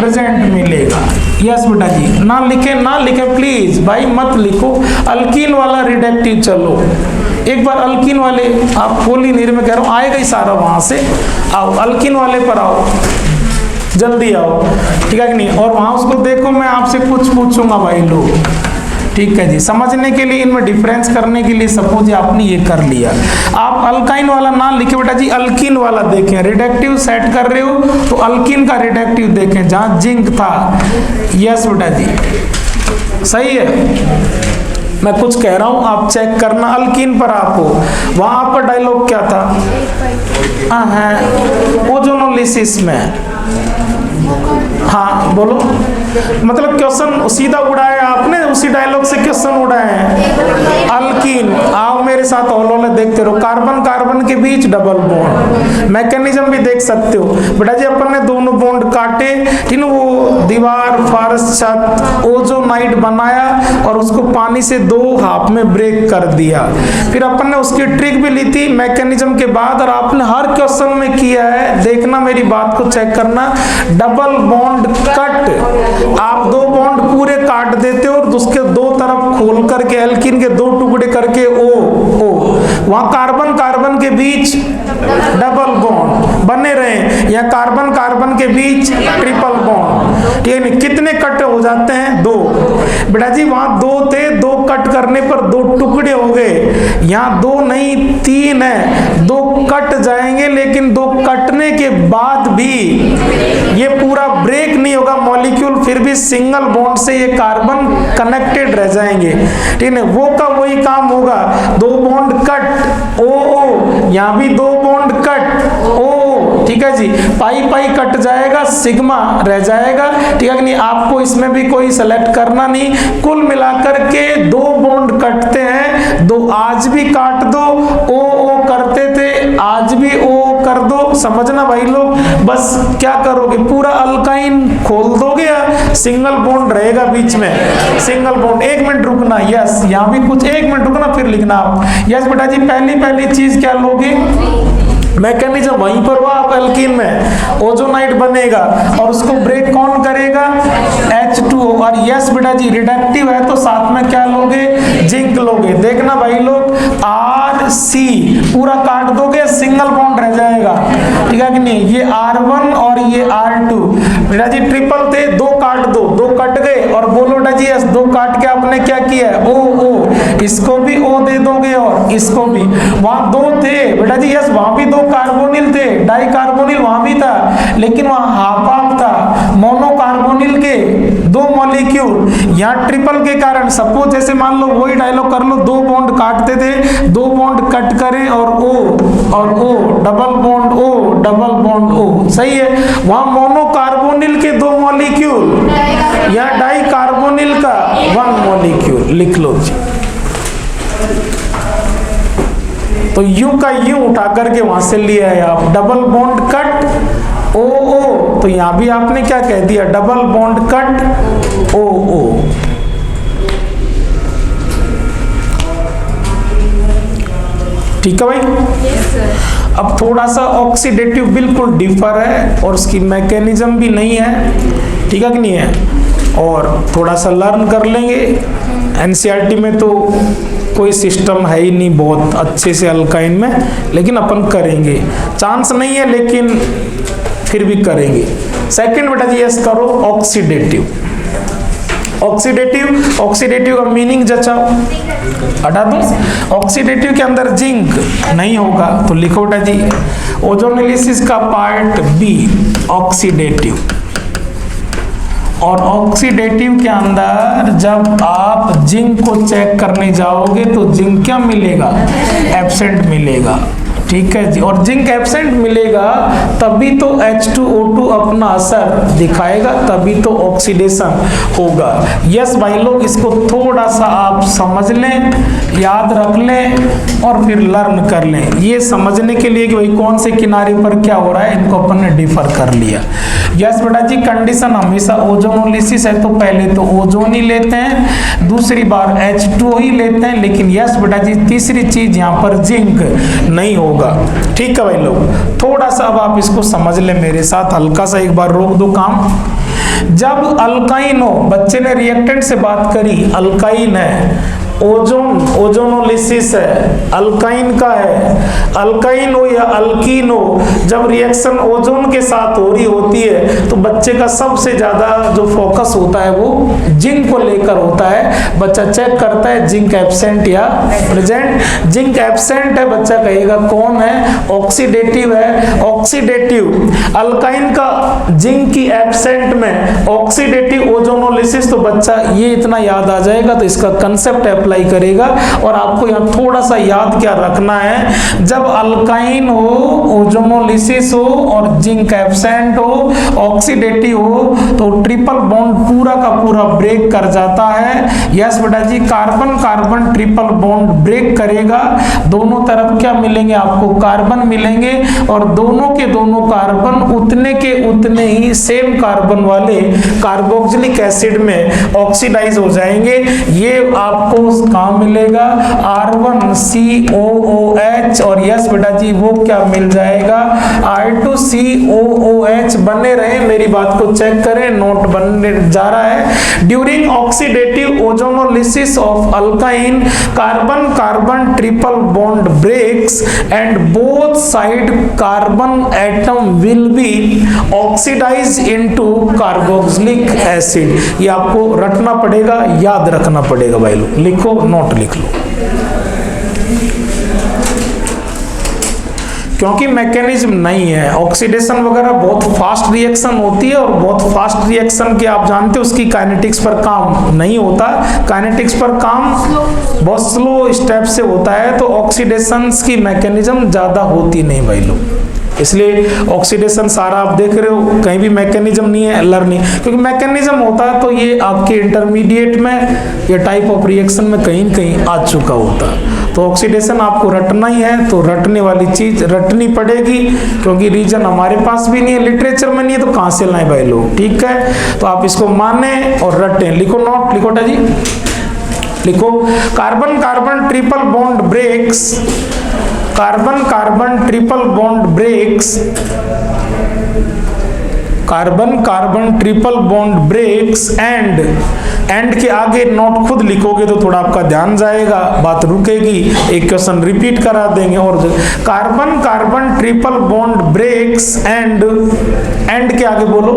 प्रेजेंट मिलेगा। यस बेटा जी, ना लिखे प्लीज भाई मत लिखो। अल्कीन वाला रिडक्टिव, चलो एक बार अल्कीन वाले आप खोल ही नहीं रहे, मैं कह रहा हूँ आएगा ही सारा, वहां से आओ अल्कीन वाले पर आओ, जल्दी आओ, ठीक है कि नहीं। और वहां उसको देखो, मैं आपसे कुछ पूछूंगा भाई लोग, ठीक है जी। समझने के लिए, इनमें डिफरेंस करने के लिए सपोज आपने ये कर लिया, आप अल्काइन वाला ना लिखे बेटा जी, अल्कीन वाला देखें। रिडक्टिव सेट कर रहे हो तो अल्कीन का रिडक्टिव देखें जहां जिंक था। यस बेटा जी सही है, मैं कुछ कह रहा हूं आप चेक करना। अल्कीन पर आप हो, वहां पर डायलॉग क्या था, ओजोनोलिसिस में, हाँ बोलो, मतलब क्वेश्चन सीधा उड़ाया आपने, उसी डायलॉग से क्वेश्चन उड़ाए हैं। अल्कीन, आओ मेरे साथ हौले देखते रहो, कार्बन कार्बन के बीच डबल बॉन्ड, मैकेनिज्म भी देख सकते हो बेटा जी। अपन ने दोनों बॉन्ड काटे, ठीक, वो दीवार फर्श छत ओजोनाइड बनाया और उसको पानी से 2 हाफ में ब्रेक कर दिया। फिर अपन ने उसकी ट्रिक भी ली थी मैकेनिज्म के बाद, और आपने हर क्वेश्चन में किया है, देखना मेरी बात को चेक करना। डबल बॉन्ड कट, आप 2 बॉन्ड पूरे काट देते हो और उसके 2 तरफ खोल करके एल्कीन के 2 टुकड़े करके ओ वहां कार्बन कार्बन के बीच डबल बॉन्ड बने रहे, या कार्बन कार्बन के बीच ट्रिपल बॉन्ड, ठीक है। कितने कट हो जाते हैं 2 बेटा जी, वहां 2 थे, 2 कट करने पर 2 टुकड़े हो गए, यहाँ 2 नहीं 3 है, 2 कट जाएंगे, लेकिन 2 कटने के बाद भी ये पूरा ब्रेक नहीं होगा मॉलिक्यूल, फिर भी सिंगल बॉन्ड से ये कार्बन कनेक्टेड रह जाएंगे, ठीक है। वो का वही काम होगा, 2 बॉन्ड कट ओ, यहाँ भी 2 बॉन्ड कट ओ, ठीक है जी, पाई पाई कट जाएगा, सिग्मा रह जाएगा, ठीक है कि नहीं। आपको इसमें भी कोई सेलेक्ट करना नहीं, कुल मिलाकर के 2 बॉन्ड कटते हैं, 2 आज भी काट दो, ओ करते थे आज भी ओ कर दो, समझना भाई लोग। बस क्या करोगे, पूरा अल्काइन खोल दोगे या सिंगल बॉन्ड रहेगा बीच में, सिंगल बॉन्ड। 1 मिनट रुकना, यस यहाँ भी कुछ 1 मिनट रुकना फिर लिखना आप। यस बेटा जी, पहली चीज क्या लोगे, मैकेनिज्म वहीं पर हुआ, आप एल्कीन में ओजोनाइड बनेगा और उसको ब्रेक कौन करेगा, H2O। और यस बेटा जी, रिडक्टिव है तो साथ में क्या लोगे, जिंक लोगे। देखना भाई लोग, RC पूरा काट दोगे, सिंगल बॉन्ड रह जाएगा, ठीक है कि नहीं। ये R1 और ये R2 बेटा जी ट्रिपल थे, 2 काट दो, 2 कट गए। और बोलो बेटा जी, यस 2 काट के आपने क्या किया, O, इसको भी O दे दोगे और इसको भी। वहां 2 थे बेटा जी, यस वहां भी 2 कार्बोनिल थे, डाई कार्बोनिल वहां भी था, लेकिन वहां हाफ था, मोनो कार्बोनिल के 2 मॉलिक्यूल। यहाँ ट्रिपल के कारण, सपोज जैसे मान लो वही डायलॉग कर लो, 2 बॉन्ड काटते थे, 2 बॉन्ड कट करें और O, double bond O, double bond O, सही है। वहां मोनो कार्बोनिल के 2 मॉलिक्यूल, यहाँ डाई कार्बोनिल का 1 मॉलिक्यूल, लिख लो जी। तो यू का यू उठा करके वहां से लिया है आप, डबल बॉन्ड कट O, तो यहां भी आपने क्या कह दिया, डबल बॉन्ड कट O। ठीक है भाई। अब थोड़ा सा ऑक्सीडेटिव बिल्कुल डिफर है और उसकी मैकेनिज्म भी नहीं है, ठीक है कि नहीं है, और थोड़ा सा लर्न कर लेंगे। एनसीईआरटी में तो कोई सिस्टम है ही नहीं बहुत अच्छे से अल्काइन में, लेकिन अपन करेंगे, चांस नहीं है लेकिन फिर भी करेंगे। सेकंड बेटा जी यस करो, ऑक्सीडेटिव। ऑक्सीडेटिव का मीनिंग जचाओ, हटा दो। ऑक्सीडेटिव के अंदर जिंक नहीं होगा तो लिखो बेटा जी, ओजोनोलिसिस का पार्ट बी ऑक्सीडेटिव। और ऑक्सीडेटिव के अंदर जब आप जिंक को चेक करने जाओगे तो जिंक क्या मिलेगा, एब्सेंट मिलेगा, ठीक है जी। और जिंक एब्सेंट मिलेगा तभी तो H2O2 अपना असर दिखाएगा, तभी तो ऑक्सीडेशन होगा। यस भाई लोग, इसको थोड़ा सा आप समझ लें, याद रख लें और फिर लर्न कर लें। ये समझने के लिए कि भाई कौन से किनारे पर क्या हो रहा है, इनको अपन ने डिफर कर लिया। यस बेटा जी, कंडीशन हमेशा ओजोनोलिसिस है तो पहले तो ओजोन ही लेते हैं, दूसरी बार H2O ही लेते हैं, लेकिन यस बेटा जी तीसरी चीज यहाँ पर जिंक नहीं होगा, ठीक है भाई लोग। थोड़ा सा अब आप इसको समझ ले मेरे साथ, हल्का सा एक बार रोक दो काम। जब अल्काइन हो, बच्चे ने रिएक्टेंट से बात करी, अल्काइन है, ओजोनोलिसिस है, अल्काइन का है, अल्काइन हो या अल्कीन हो, जब रिएक्शन ओजोन के साथ हो रही होती है तो बच्चे का सबसे ज्यादा जो फोकस होता है वो जिंक को लेकर होता है। बच्चा चेक करता है जिंक एब्सेंट या प्रेजेंट। जिंक एब्सेंट है, बच्चा कहेगा कौन है, ऑक्सीडेटिव है। ऑक्सीडेटिव अल्काइन का जिंक की एब्सेंट में ऑक्सीडेटिव ओजोनोलिसिस, तो बच्चा ये इतना याद आ जाएगा तो इसका कंसेप्ट अप्लाई करेगा। और आपको यहाँ थोड़ा सा याद क्या रखना है, जब अल्काइन हो, ओजोनोलिसिस हो और जिंक एब्सेंट हो, ऑक्सीडेटिव हो, तो ट्रिपल बॉन्ड पूरा का पूरा ब्रेक कर जाता है। यस बेटा जी, carbon carbon triple bond break करेगा, दोनों तरफ क्या मिलेंगे आपको, कार्बन मिलेंगे, और दोनों के दोनों कार्बन उतने के उतने ही सेम कार्बन वाले कार्बोक्सिलिक एसिड में ऑक्सीडाइज हो जाएंगे। ये आपको कहाँ मिलेगा, R1COOH, और यस बेटा जी वो क्या मिल जाएगा, R2COOH। बने रहे, मेरी बात को चेक करें, नोट बनने जा रहा है। During oxidative ozonolysis of alkyne, carbon carbon triple bond breaks and both side carbon atom will be oxidise into carboxylic acid. ये आपको रटना पड़ेगा, याद रखना पड़ेगा भाई लोग, लिखो, नोट लिख लो, क्योंकि मैकेनिज्म नहीं है। ऑक्सीडेशन वगैरह बहुत फास्ट रिएक्शन होती है और बहुत फास्ट रिएक्शन के आप जानते हो उसकी काइनेटिक्स पर काम नहीं होता, काइनेटिक्स पर काम बहुत स्लो स्टेप से होता है, तो ऑक्सीडेशन की मैकेनिज्म ज्यादा होती नहीं भाई लोग। इसलिए ऑक्सीडेशन सारा आप देख रहे हो, कहीं भी मैकेनिज्म नहीं है लर्निंग, क्योंकि मैकेनिज्म होता तो ये आपके इंटरमीडिएट में या टाइप ऑफ रिएक्शन में कहीं न कहीं आ चुका होता। तो ऑक्सीडेशन आपको रटना ही है, तो रटने वाली चीज रटनी पड़ेगी, क्योंकि रीजन हमारे पास भी नहीं है, लिटरेचर में नहीं है, तो कहां से लाएं भाई लोग। ठीक है, तो आप इसको माने और रटें। लिखो नोट, लिखो जी, लिखो carbon carbon triple bond breaks, carbon carbon triple bond breaks, carbon carbon triple bond breaks and के आगे नोट खुद लिखोगे तो थोड़ा आपका ध्यान जाएगा, बात रुकेगी। एक क्वेश्चन रिपीट करा देंगे और carbon carbon triple bond breaks and के आगे बोलो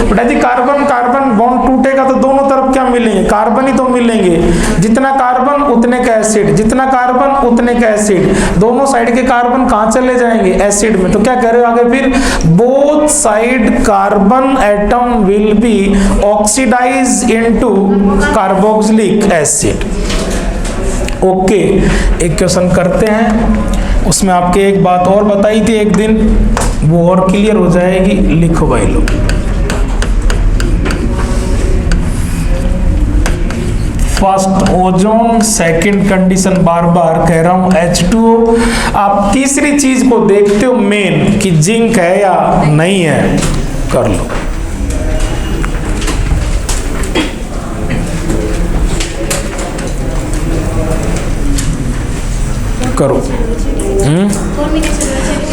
बेटा जी। कार्बन कार्बन बॉन्ड टूटेगा तो दोनों तरफ क्या मिलेंगे? कार्बन ही तो मिलेंगे। जितना कार्बन उतने का एसिड, जितना कार्बन उतने का एसिड, दोनों साइड के कार्बन कहां चले जाएंगे? एसिड में। तो क्या कह रहे हो आगे फिर? Both side carbon atom will be oxidised into carboxylic acid. Okay, एक क्वेश्चन करते हैं, उसमें आपके एक बात और बताई थी एक दिन, वो और क्लियर हो जाएगी। लिखो भाई लोग, फर्स्ट ओजोन, सेकंड कंडीशन बार बार कह रहा हूं H2O। आप तीसरी चीज को देखते हो मेन कि जिंक है या नहीं है, कर लो। करो।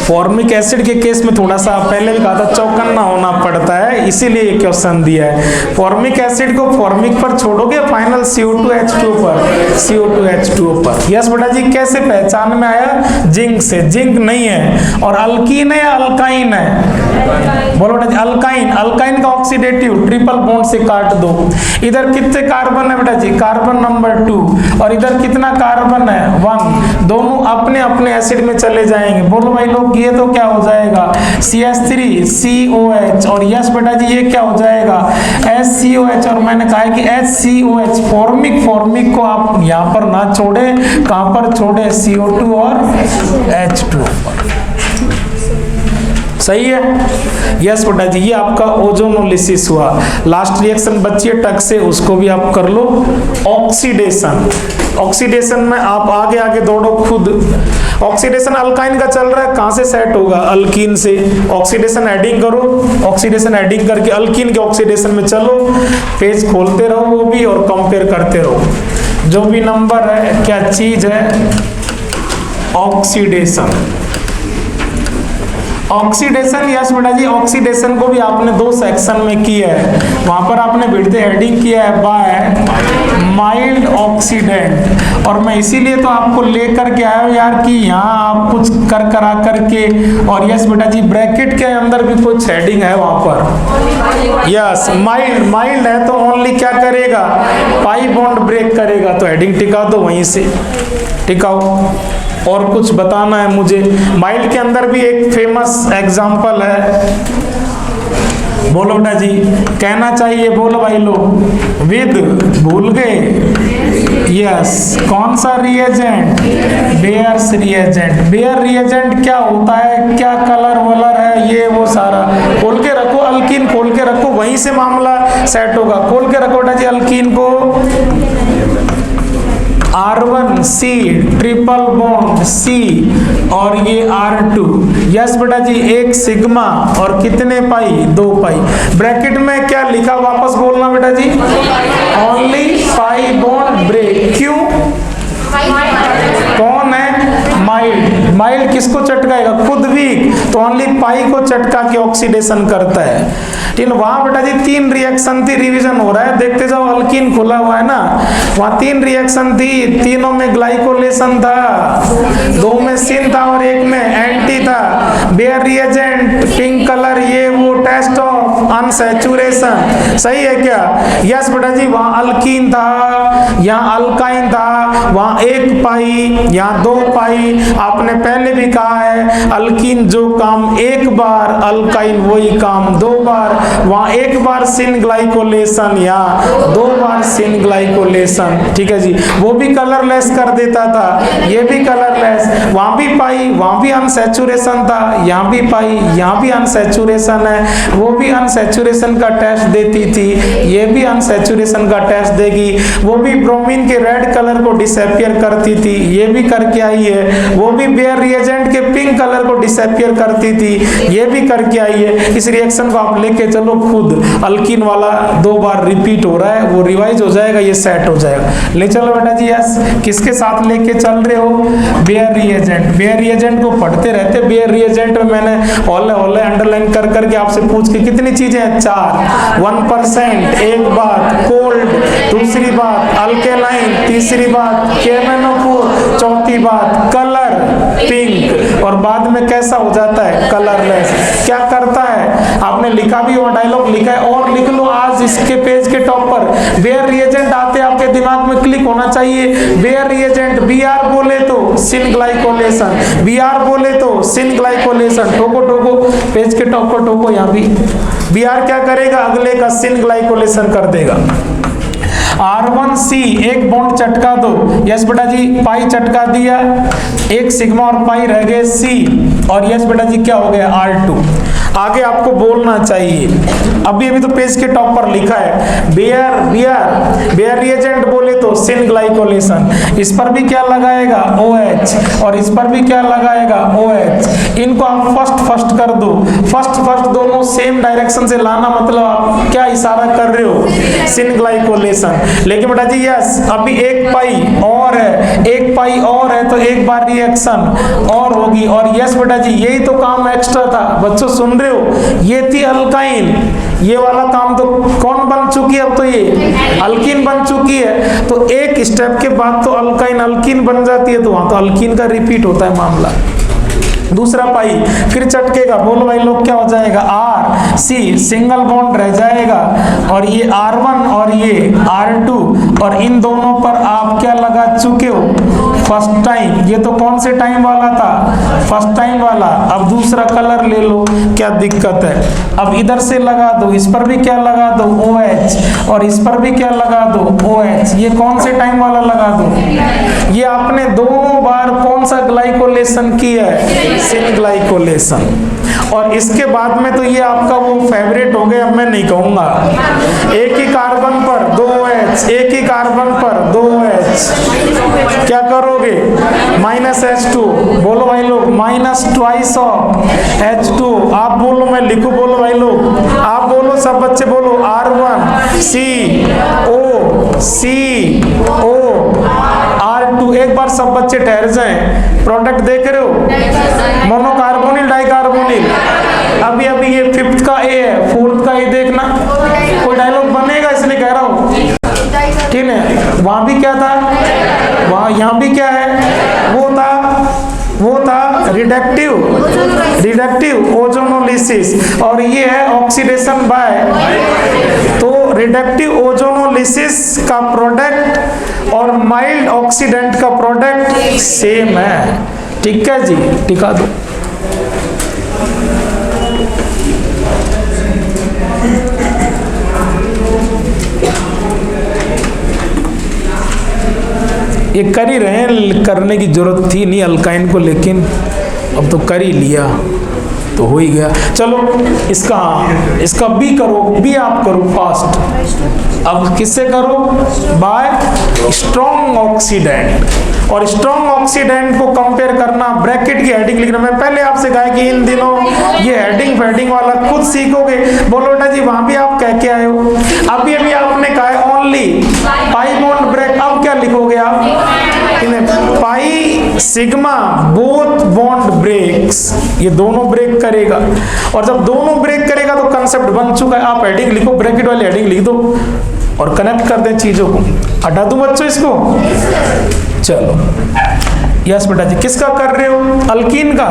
फॉर्मिक एसिड के केस में थोड़ा सा पहले भी कहा था चौकन्ना होना पड़ता है, इसीलिए ये क्वेश्चन दिया है। फॉर्मिक एसिड को फॉर्मिक पर छोड़ोगे, फाइनल CO2H2O पर, CO2H2O पर। यस बेटा जी, कैसे पहचान में आया? जिंक से। जिंक नहीं है। और अल्कीन है या अल्काइन है? बोलो बेटा जी, अल्काइन। अल्काइन का ऑक्सीडेटिव ट्रिपल बॉन्ड से काट दो। इधर कितने कार्बन है बेटा जी? Carbon number 2। और इधर कितना कार्बन है? 1। दोनों अपने अपने एसिड में चले जाएंगे। बोलो भाई लोग, ये तो क्या हो जाएगा? CH3COH। और यस बेटा जी, ये क्या हो जाएगा? SCOH। और मैंने कहा है कि HCOH। फॉर्मिक, फॉर्मिक को आप यहां पर ना छोड़े, कहां पर छोड़े? CO2 और H2O पर। सही है? यस बेटा जी, ये आपका ओजोनोलिसिस हुआ। लास्ट रिएक्शन बची है टक से, उसको भी आप कर लो। ऑक्सीडेशन। ऑक्सीडेशन में आप आगे आगे दौड़ो खुद। ऑक्सीडेशन अल्काइन का चल रहा है, कहां से सेट होगा? अल्कीन से। ऑक्सीडेशन एडिंग करो, ऑक्सीडेशन एडिंग करके अल्कीन के ऑक्सीडेशन में चलो। पेज खोलते रहो वो भी और कंपेयर करते रहो। जो भी नंबर है, क्या चीज है? ऑक्सीडेशन। ऑक्सीडेशन, यस बेटा जी, ऑक्सीडेशन को भी आपने दो सेक्शन में किया है। वहां पर आपने विड्थ हेडिंग किया है बाय माइल्ड ऑक्सीडेंट। और मैं इसीलिए तो आपको लेकर के आया हूं यार कि यहाँ आप कुछ कर करा करके। और यस बेटा जी, ब्रैकेट के अंदर भी कुछ हेडिंग है वहां पर। यस, माइल्ड, माइल्ड है तो ओनली क्या करेगा? पाई बॉन्ड ब्रेक करेगा। तो हेडिंग टिका दो वहीं से, टिकाओ। और कुछ बताना है मुझे? माइल्ड के अंदर भी एक फेमस एग्जांपल है, बोलो बेटा जी, कहना चाहिए, बोलो भाई लोग। विद, भूल गए? यस, कौन सा reagent? Baeyer's reagent. Baeyer reagent क्या होता है? क्या कलर वलर है, ये वो सारा खोल के रखो। अल्कीन खोल के रखो, वहीं से मामला सेट होगा। खोल के रखो बेटा जी अल्कीन को। R1C ट्रिपल बॉन्ड C और ये R2। यस बेटा जी, एक सिग्मा और कितने पाई? 2 पाई। ब्रैकेट में क्या लिखा, वापस बोलना बेटा जी? Only pi bond break. क्यों? कौन है? माइल्ड। माइल्ड किसको चटकाएगा? खुद वीक, तो ओनली पाई को चटका के ऑक्सीडेशन करता है। लेकिन वहां बेटा जी 3 रिएक्शन थी, रिवीजन हो रहा है, देखते जाओ। अल्कीन खुला हुआ है ना, वहां 3 रिएक्शन थी, तीनों में ग्लाइकोलेशन था, 2 में सिन था और 1 में एंटी था। बेयर रिएजेंट, पिंक कलर, ये वो, टेस्ट ऑफ अनसैचुरेशन। सही है क्या? यस बेटा जी, वहां अल्कीन था, यहाँ अल्काइन था, वहां 1 पाई, यहाँ 2 पाई। आपने पहले भी कहा है, अल्कीन जो काम एक बार, अल्काइन वही काम 2 बार। वहां 1 बार सिन ग्लाइकोलेशन, यहाँ 2 बार सिन ग्लाइकोलेशन, ठीक है जी। वो भी कलरलेस कर देता था, ये भी कलरलेस, वहां भी पाई, वहां भी अनसैचुरेशन था, यहाँ भी पाई, यहाँ भी अनसैचुरेशन है, वो भी अनसैचुरेशन का टेस्ट देती थी, ये भी अनसैचुरेशन का टेस्ट देगी, वो भी ब्रोमीन के रेड कलर को डिसअपियर करती थी, ये भी करके आई है, वो भी बेयर रिएजेंट के पिंक कलर को डिसअपियर करती थी, ये भी करके आई है। इस रिएक्शन को आप लेके चलो खुद, अल्कीन वाला 2 बार रिपीट हो रहा है, वो रिवाइज हो जाएगा, ये सेट हो जाएगा। ले चलो बेटा जी, यस, किसके साथ लेके चल रहे हो? Bear reagent. बेयर रिएजेंट को पढ़ते रहते, बेयर रिएजेंट में मैंने ओले ओले अंडरलाइन कर करके आपसे पूछ के कितनी चीजें हैं? 4, 1%, एक बात कोल्ड, दूसरी बात अल्केलाइन, तीसरी बात केमेनोफोर, चौथी बात कलर पिंक, और बाद में कैसा हो जाता है? कलरलेस। क्या करता है? आपने लिखा भी और डायलॉग लिखा है, और लिख लो आज इसके पेज के टॉप पर। बेयर रिएजेंट आते आपके दिमाग में क्लिक होना चाहिए। बेयर रिएजेंट, बीआर बोले तो सिन ग्लाइकोलेशन, बीआर बोले तो सिन ग्लाइकोलेशन, ठोको ठोको पेज के टॉप पर ठोको, यहाँ भी बीआर क्या करेगा? अगले का सिन ग्लाइकोलेशन कर देगा। R1C एक बॉन्ड चटका दो, यस बेटा जी, पाई चटका दिया, एक सिग्मा और पाई रह गए C, और यस बेटा जी क्या हो गया? R2। आगे आपको बोलना चाहिए, अभी तो पेज के टॉप पर लिखा है बेयर बियर बेयर रिएजेंट बोले तो सिन ग्लाइकोलेशन, इस पर भी क्या लगाएगा? OH, और इस पर भी क्या लगाएगा? OH। इनको आप फर्स्ट कर दो, फर्स्ट दोनों सेम डायरेक्शन से लाना, मतलब आप क्या इशारा कर रहे हो? सिन ग्लाइकोलेशन। लेकिन बेटा जी यस, अभी एक पाई और है, एक पाई और है, तो एक बार रिएक्शन और होगी, और यस बेटा जी यही तो काम एक्स्ट्रा था, बच्चों सुन रहे हो? ये थी अल्काइन, ये वाला काम तो कौन बन चुकी है? अब तो ये अल्कीन बन चुकी है, तो एक स्टेप के बाद तो अल्काइन अल्कीन बन जाती है, तो वहां तो अल्कीन का रिपीट होता है मामला। दूसरा पाई फिर चटकेगा, बोलो भाई लोग क्या हो जाएगा? RC, सिंगल बॉन्ड रह जाएगा, और ये R1 और ये R2, और इन दोनों पर आप क्या लगा चुके हो? First time. ये तो कौन से टाइम वाला था? फर्स्ट टाइम वाला। अब दूसरा कलर ले लो, क्या दिक्कत है? अब इधर से लगा दो, इस पर भी क्या लगा दो? OH, और इस पर भी क्या लगा दो? OH। ये कौन से टाइम वाला लगा दो? ये आपने दोनों बार कौन सा ग्लाइकोलेशन किया है? सिन ग्लाइकोलेशन। और इसके बाद में तो ये आपका वो फेवरेट हो गया, मैं नहीं कहूंगा, एक ही कार्बन पर 2 OH, एक ही कार्बन पर 2 OH, क्या करोगे? -H2, बोलो भाई लोग, -2 ऑफ H2। आप बोलो, मैं लिखूं, बोलो भाई लोग, आप बोलो, सब बच्चे बोलो, R1CO CO R2। एक बार सब बच्चे ठहर जाएं, प्रोडक्ट देख रहे हो? मोनोकार्बोनिल डाइकार्बोनिल, अभी ये 5th का A है, 4th का A देखना, कोई डायलॉग बनेगा इसलिए कह रहा हूँ, ठीक है? वहां भी क्या था? वहां यहाँ भी क्या है? वो था रिडक्टिव ओजोनोलिसिस, और ये है ऑक्सीडेशन बाय, तो रिडक्टिव ओजोनोलिसिस का प्रोडक्ट और माइल्ड ऑक्सीडेंट का प्रोडक्ट सेम है, ठीक है जी? टिका दो। ये कर ही रहे हैं, करने की जरूरत थी नहीं अल्काइन को, लेकिन अब तो कर ही लिया तो हो ही गया। चलो इसका बी करो, बी आप करो फास्ट। अब किससे करो? बाय स्ट्रॉन्ग ऑक्सीडेंट, और स्ट्रॉन्ग ऑक्सीडेंट को कंपेयर करना, ब्रैकेट की हेडिंग लिखना। मैं पहले आपसे कहा कि इन दिनों ये हेडिंग वाला खुद सीखोगे। बोलो बेटा जी, वहां भी आप कह के आए हो, अभी आपने कहा है ओनली पाई बॉन्ड ब्रेक, अब क्या लिखोगे आप? Pi sigma both bond breaks, ये दोनों ब्रेक करेगा, और जब दोनों ब्रेक करेगा तो कंसेप्ट बन चुका है। आप हेडिंग लिखो, ब्रैकेट वाली हेडिंग लिख दो और कनेक्ट कर दें चीजों को। हटा दूं बच्चों इसको? चलो यस बेटा जी, किसका कर रहे हो? अल्कीन का।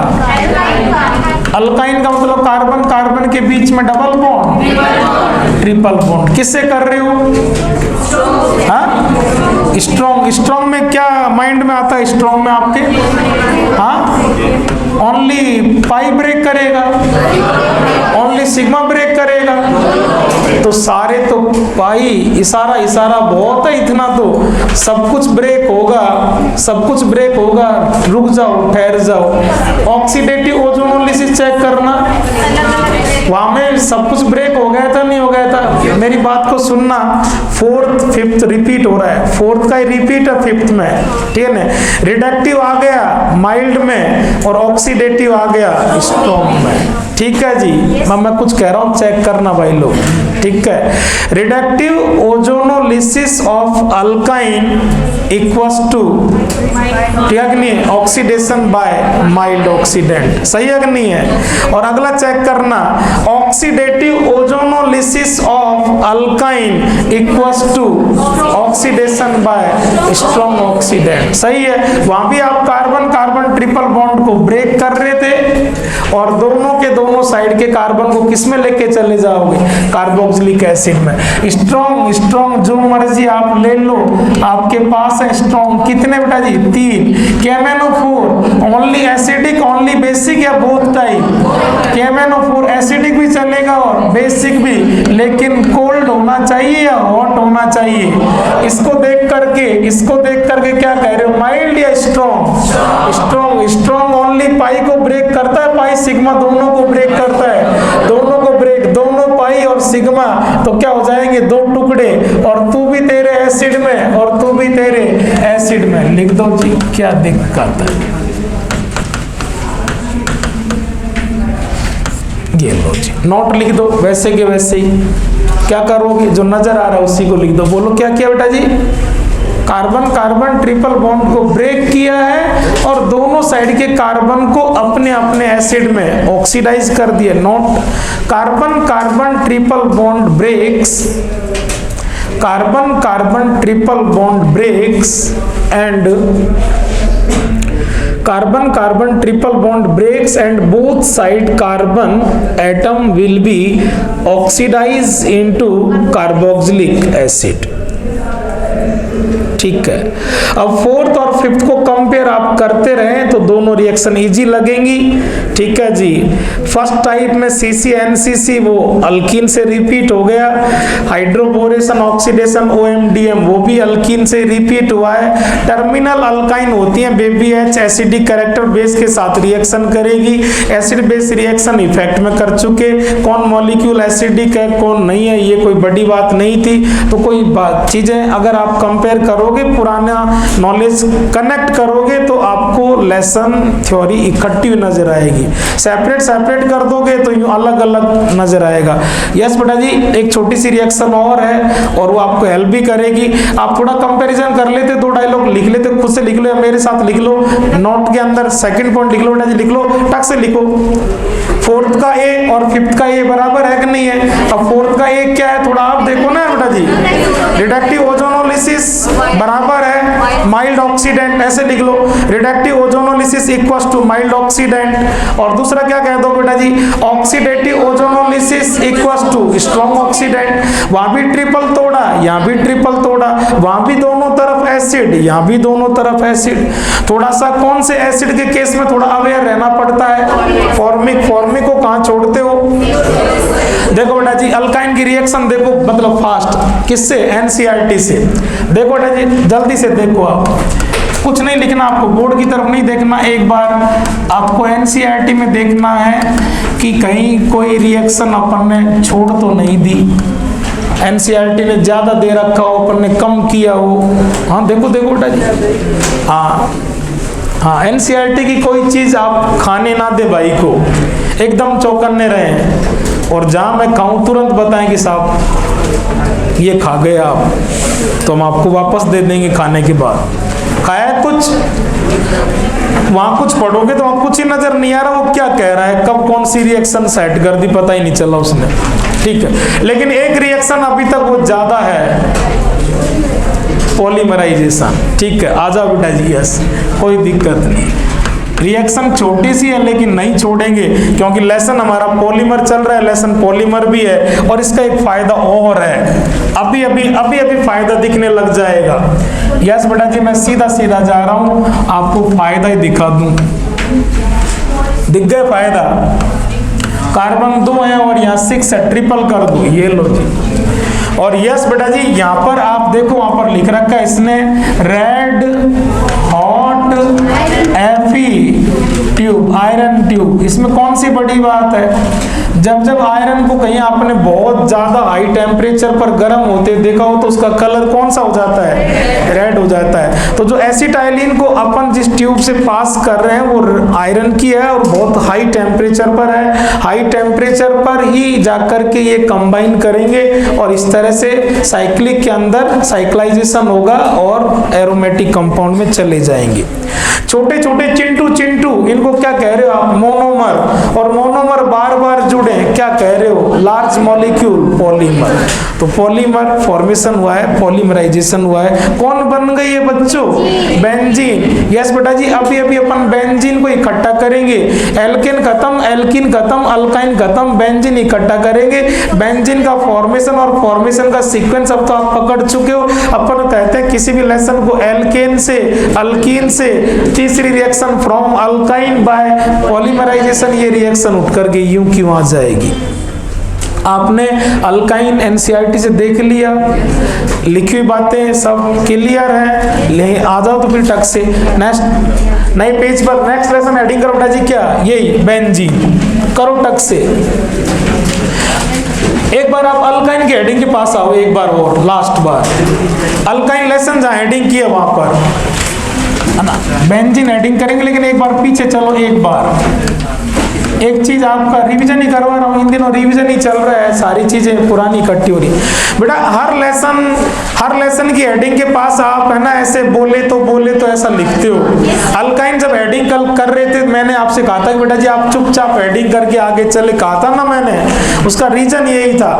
अल्काइन का मतलब कार्बन कार्बन के बीच में डबल बॉन्ड, ट्रिपल बॉन्ड। किससे कर रहे हो? हाँ, स्ट्रॉन्ग में क्या माइंड में आता है? स्ट्रॉन्ग में आपके ओनली पाई ब्रेक करेगा, ओनली सिग्मा ब्रेक करेगा, तो सारे तो भाई इशारा इशारा बहुत है, इतना तो सब कुछ ब्रेक होगा, सब कुछ ब्रेक होगा। रुक जाओ, ठहर जाओ। ऑक्सीडेटिव ओजोनोलिसिस चेक करना, वहां में सब कुछ ब्रेक हो गया था, नहीं हो गया था? मेरी बात को सुनना, फोर्थ फिफ्थ रिपीट हो रहा है, फोर्थ का ही रिपीट है फिफ्थ में, ठीक है ना? रिडक्टिव आ गया माइल्ड में और ऑक्सीडेटिव आ गया स्ट्रॉन्ग में, ठीक है जी? मैं कुछ कह रहा हूं, चेक करना भाई लोग, ठीक है? Reductive ozonolysis of alkyne equals to, ठीक है कि नहीं है? ऑक्सीडेशन बाय माइल्ड ऑक्सीडेंट, सही है कि नहीं है? और अगला चेक करना, oxidative ozonolysis of alkyne equals to oxidation bye strong oxidant, सही है? वहां भी आप कार्बन कार्बन ट्रिपल बॉन्ड को ब्रेक कर रहे थे और दोनों के दोनों साइड के कार्बन को किस में लेके चले जाओगे? कार्बोक्सिलिक एसिड में। स्ट्रॉन्ग स्ट्रॉन्ग जो मर्जी आप ले लो, आपके पास है स्ट्रॉन्ग कितने बेटा जी? 3। KMnO4 only acidic only basic या बोथ टाइप? KMnO4 एसिडिक भी चलेगा और बेसिक भी, लेकिन कोल्ड होना चाहिए या हॉट होना चाहिए? इसको देख करके क्या कह रहे हो, माइल्ड या स्ट्रॉन्ग? स्ट्रॉन्ग। स्ट्रॉन्ग ओनली पाई को ब्रेक करता है, पाई सिग्मा दोनों को ब्रेक करता है, दोनों को ब्रेक, दोनों पाई और सिग्मा तो क्या हो जाएंगे? 2 टुकड़े, और तू भी तेरे एसिड में और तू भी तेरे एसिड में। लिख दो जी, क्या दिक्कत है? ये लो जी, नोट लिख दो वैसे के वैसे ही। क्या करोगे? जो नजर आ रहा है उसी को लिख दो। बोलो क्या किया बेटा जी? कार्बन कार्बन ट्रिपल बॉन्ड को ब्रेक किया है और दोनों साइड के कार्बन को अपने अपने एसिड में ऑक्सीडाइज कर दिया। Note, carbon carbon triple bond breaks, carbon carbon triple bond breaks and carbon carbon triple bond breaks and both side carbon atom will be oxidized into carboxylic acid, ठीक है? अब fourth और fifth को compare आप करते रहें तो दोनों रिएक्शन इजी लगेंगी, ठीक है जी? फर्स्ट टाइप में CCNCC वो अल्कीन से रिपीट हो गया, हाइड्रोबोरेशन ऑक्सीडेशन OMDM वो भी अल्कीन से रिपीट हुआ है। टर्मिनल अल्काइन होती है baby H acidic character base के साथ रिएक्शन करेगी, एसिड बेस रिएक्शन इफेक्ट में कर चुके। कौन मॉलिक्यूल एसिडिक है कौन नहीं है ये कोई बड़ी बात नहीं थी, तो कोई चीजें अगर आप कंपेयर करोगे, पुराना नॉलेज कनेक्ट करोगे तो आपको लेसन थ्योरी इकट्ठी नजर आएगी। सेपरेट सेपरेट कर दोगे तो यूं अलग अलग नजर आएगा। यस बेटा जी, एक छोटी सी रिएक्शन और है और वो आपको हेल्प भी करेगी। आप थोड़ा कंपैरिजन कर लेते, 2 डायलॉग लिख लेते, खुद से लिख लो या मेरे साथ लिख लो। नोट के अंदर सेकंड पॉइंट लिख लो बेटा जी, लिख लो, टक से लिखो। फोर्थ का ए और फिफ्थ का ए बराबर है कि नहीं है? अब फोर्थ का ए क्या है थोड़ा आप देखो ना बेटा जी। रिडक्टिव ओजोनोलिसिस बराबर है माइल्ड ऑक्सीडेंट, ऐसे लिख लो। Reductive ozonolysis equals to mild oxidant. और दूसरा क्या कह दो बेटा जी? Oxidative ozonolysis equals to strong oxidant. वहां भी ट्रिपल तोड़ा, यहाँ भी ट्रिपल तोड़ा, वहां भी दोनों तरफ एसिड, यहाँ भी दोनों तरफ एसिड। थोड़ा सा कौन से एसिड के केस में थोड़ा अवेयर रहना पड़ता है? फॉर्मिक। फॉर्मिक को कहां छोड़ते हो? देखो बेटा जी, अल्काइन की रिएक्शन देखो, मतलब फास्ट, किससे? NCERT से। देखो बेटा जी, जल्दी से देखो, आप कुछ नहीं लिखना, आपको बोर्ड की तरफ नहीं देखना, एक बार आपको NCERT में देखना है कि कहीं कोई रिएक्शन अपन ने छोड़ तो नहीं दी, NCERT ने ज्यादा दे रखा हो, अपन ने कम किया हो। हाँ देखो देखो बेटा जी, हाँ NCERT की कोई चीज आप खाने ना दे भाई को, एकदम चौकन्ने रहे, और जहां मैं कहूं तुरंत बताएं कि साहब ये खा गए आप, तो हम आपको वापस दे देंगे खाने के बाद। खाया कुछ, वहां कुछ पढ़ोगे तो वहां कुछ ही नजर नहीं आ रहा वो क्या कह रहा है, कब कौन सी रिएक्शन सेट कर दी पता ही नहीं चला उसने, ठीक है? लेकिन एक रिएक्शन अभी तक वो ज्यादा है, पॉलीमराइजेशन, ठीक है? आ जाओ बेटा जी, यस, कोई दिक्कत नहीं। रिएक्शन छोटी सी है लेकिन नहीं छोड़ेंगे, क्योंकि लेसन हमारा पॉलीमर चल रहा है, लेसन पॉलीमर भी है, और इसका एक फायदा और है, अभी अभी फायदा दिखने लग जाएगा। यस बेटा जी, मैं सीधा सीधा जा रहा हूं, आपको फायदा ही दिखा दूं। दिख गए फायदा? कार्बन 2 है और यहाँ 6 है, ट्रिपल कर दो, ये लो जी। और यस बेटा जी, यहाँ पर आप देखो, वहां पर लिख रखा है इसने रेड हॉट एफी ट्यूब, आयरन ट्यूब। इसमें कौन सी बड़ी बात है? जब आयरन को कहीं आपने बहुत ज्यादा हाई टेम्परेचर पर गर्म होते देखा हो तो उसका कलर कौन सा हो जाता है? रेड हो जाता है। तो जो एसिटाइलिन को अपन जिस ट्यूब से पास कर रहे हैं वो आयरन की है और बहुत हाई टेम्परेचर पर है। हाई टेम्परेचर पर ही जाकर के ये कंबाइन करेंगे और इस तरह से साइक्लिक के अंदर साइक्लाइजेशन होगा और एरोमेटिक कंपाउंड में चले जाएंगे। छोटे छोटे चिंटू इनको क्या कह रहे हो आप? मोनोमर। और मोनोमर बार बार जुड़े, क्या कह रहे हो? Large molecule, polymer. तो पॉलीमर फॉर्मेशन हुआ है, पॉलीमराइजेशन हुआ है। कौन बन गई है बच्चों? बेंजीन। यस बेटा जी, अभी अपन बेंजीन को इकट्ठा करेंगे। एल्केन खत्म, एल्कीन खत्म, अल्काइन खत्म, बेंजीन इकट्ठा करेंगे। बेंजीन का फॉर्मेशन और फॉर्मेशन का सीक्वेंस अब तो आप पकड़ चुके हो। अपन कहते हैं किसी भी लेसन को एल्केन से, अल्कीन से, तीसरी reaction from alkyne by polymerisation, ये रिएक्शन उठ करके यूं क्यों आ जाएगी? आपने अल्काइन एनसीईआरटी से देख लिया, लिखी हुई बातें सब क्लियर है, ले आ जाओ तो फिर टक से नेक्स्ट नए पेज पर नेक्स्ट लेसन हेडिंग करो बेटा जी, क्या यही बेंजीन करो टक से। एक बार आप अल्काइन की हेडिंग के पास आओ, एक बार और लास्ट बार अल्काइन लेसन जहां हेडिंग किया वहां पर है ना, बेंजीन हेडिंग करेंगे। लेकिन एक बार पीछे चलो, एक बार एक चीज आपका रिवीजन ही करवा रहा हूँ, इन दिनों रिवीजन ही चल रहा है, सारी चीजें पुरानी इकट्ठी हो रही। बेटा हर लेसन की हेडिंग के पास आप है ना ऐसे बोले तो ऐसा लिखते हो। अल्काइन जब हेडिंग कल कर रहे थे मैंने आपसे कहा था कि बेटा जी आप चुपचाप हेडिंग करके आगे चले, कहा था ना मैंने। उसका रीजन यही था,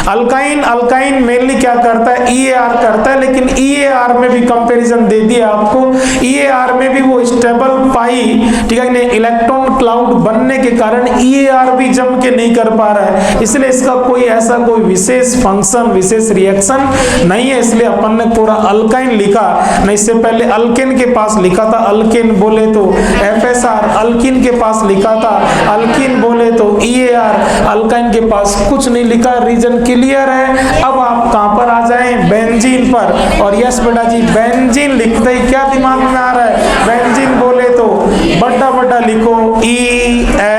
अल्काइन मेनली क्या करता है? EAR करता है, लेकिन EAR में भी कंपैरिजन दे दिया आपको। EAR में भी वो स्टेबल पाई, ठीक है, इलेक्ट्रॉन क्लाउड बनने के कारण EAR भी जम के नहीं कर पा रहा है, इसलिए इसका कोई ऐसा कोई विशेष फंक्शन, विशेष रिएक्शन नहीं है, इसलिए अपन ने पूरा अल्काइन लिखा। नहीं, इससे पहले अल्केन के पास लिखा था, अल्केन बोले तो FSR, अल्कीन के पास लिखा था, अल्कीन बोले तो EAR, अल्काइन के पास कुछ नहीं लिखा। रीजन क्लियर है। अब आप कहां पर आ जाएं? बेंजीन पर। और यस बेटा जी, बेंजीन लिखते ही क्या दिमाग में आ रहा है? बेंजीन बोले तो बड़ा लिखो ESR।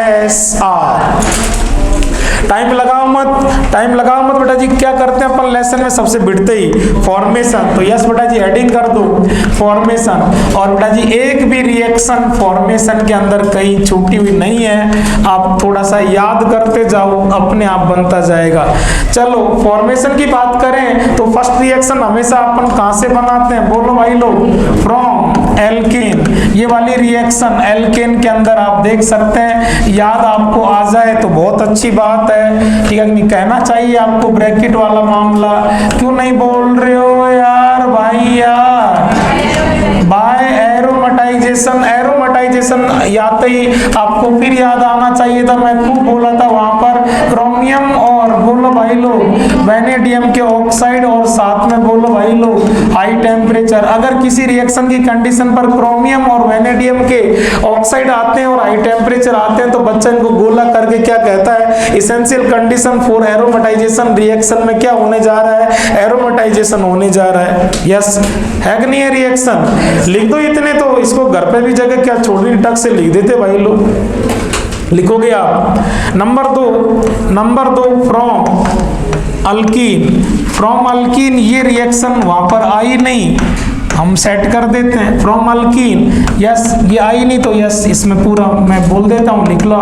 टाइम लगाओ मत बेटा जी। क्या करते हैं अपन लेसन में सबसे बिड़ते ही? फॉर्मेशन। तो यस बेटा जी हेडिंग कर दो फॉर्मेशन। और बेटा जी एक भी रिएक्शन फॉर्मेशन के अंदर कहीं छूटी हुई नहीं है, आप थोड़ा सा याद करते जाओ, अपने आप बनता जाएगा। चलो फॉर्मेशन की बात करें तो फर्स्ट रिएक्शन हमेशा अपन कहां से बनाते हैं? बोलो भाई लोग, फ्रॉम एल्केन। ये वाली रिएक्शन एल्केन के अंदर आप देख सकते हैं, याद आपको आ जाए तो बहुत अच्छी बात है, ठीक है। नहीं कहना चाहिए आपको ब्रैकेट वाला मामला, क्यों नहीं बोल रहे हो यार भाई? यार बाय एरोमेटाइजेशन याद ही आपको फिर याद आना चाहिए था, मैं खूब बोला था वहां पर क्रोमियम और बोलो भाई लोग वैनेडियम के ऑक्साइड और साथ में बोलो भाई लोग हाई टेम्परेचर। अगर किसी रिएक्शन की कंडीशन पर क्रोमियम और वैनेडियम के ऑक्साइड आते हैं और हाई टेम्परेचर आते हैं तो बच्चा इनको गोला करके क्या कहता है? Essential condition for aromatisation. Reaction में क्या होने जा रहा है? एरोमेटाइजेशन होने जा रहा है। यस है कि नहीं है? रिएक्शन लिख दो इतने, तो इसको घर पे भी जगह क्या छोड़ी टक से लिख देते भाई लोग। लिखोगे आप नंबर दो फ्रॉम अल्कीन। ये रिएक्शन वहां पर आई नहीं, हम सेट कर देते हैं फ्रॉम अल्कीन। यस ये आई नहीं तो यस इसमें पूरा मैं बोल देता हूं, लिख लो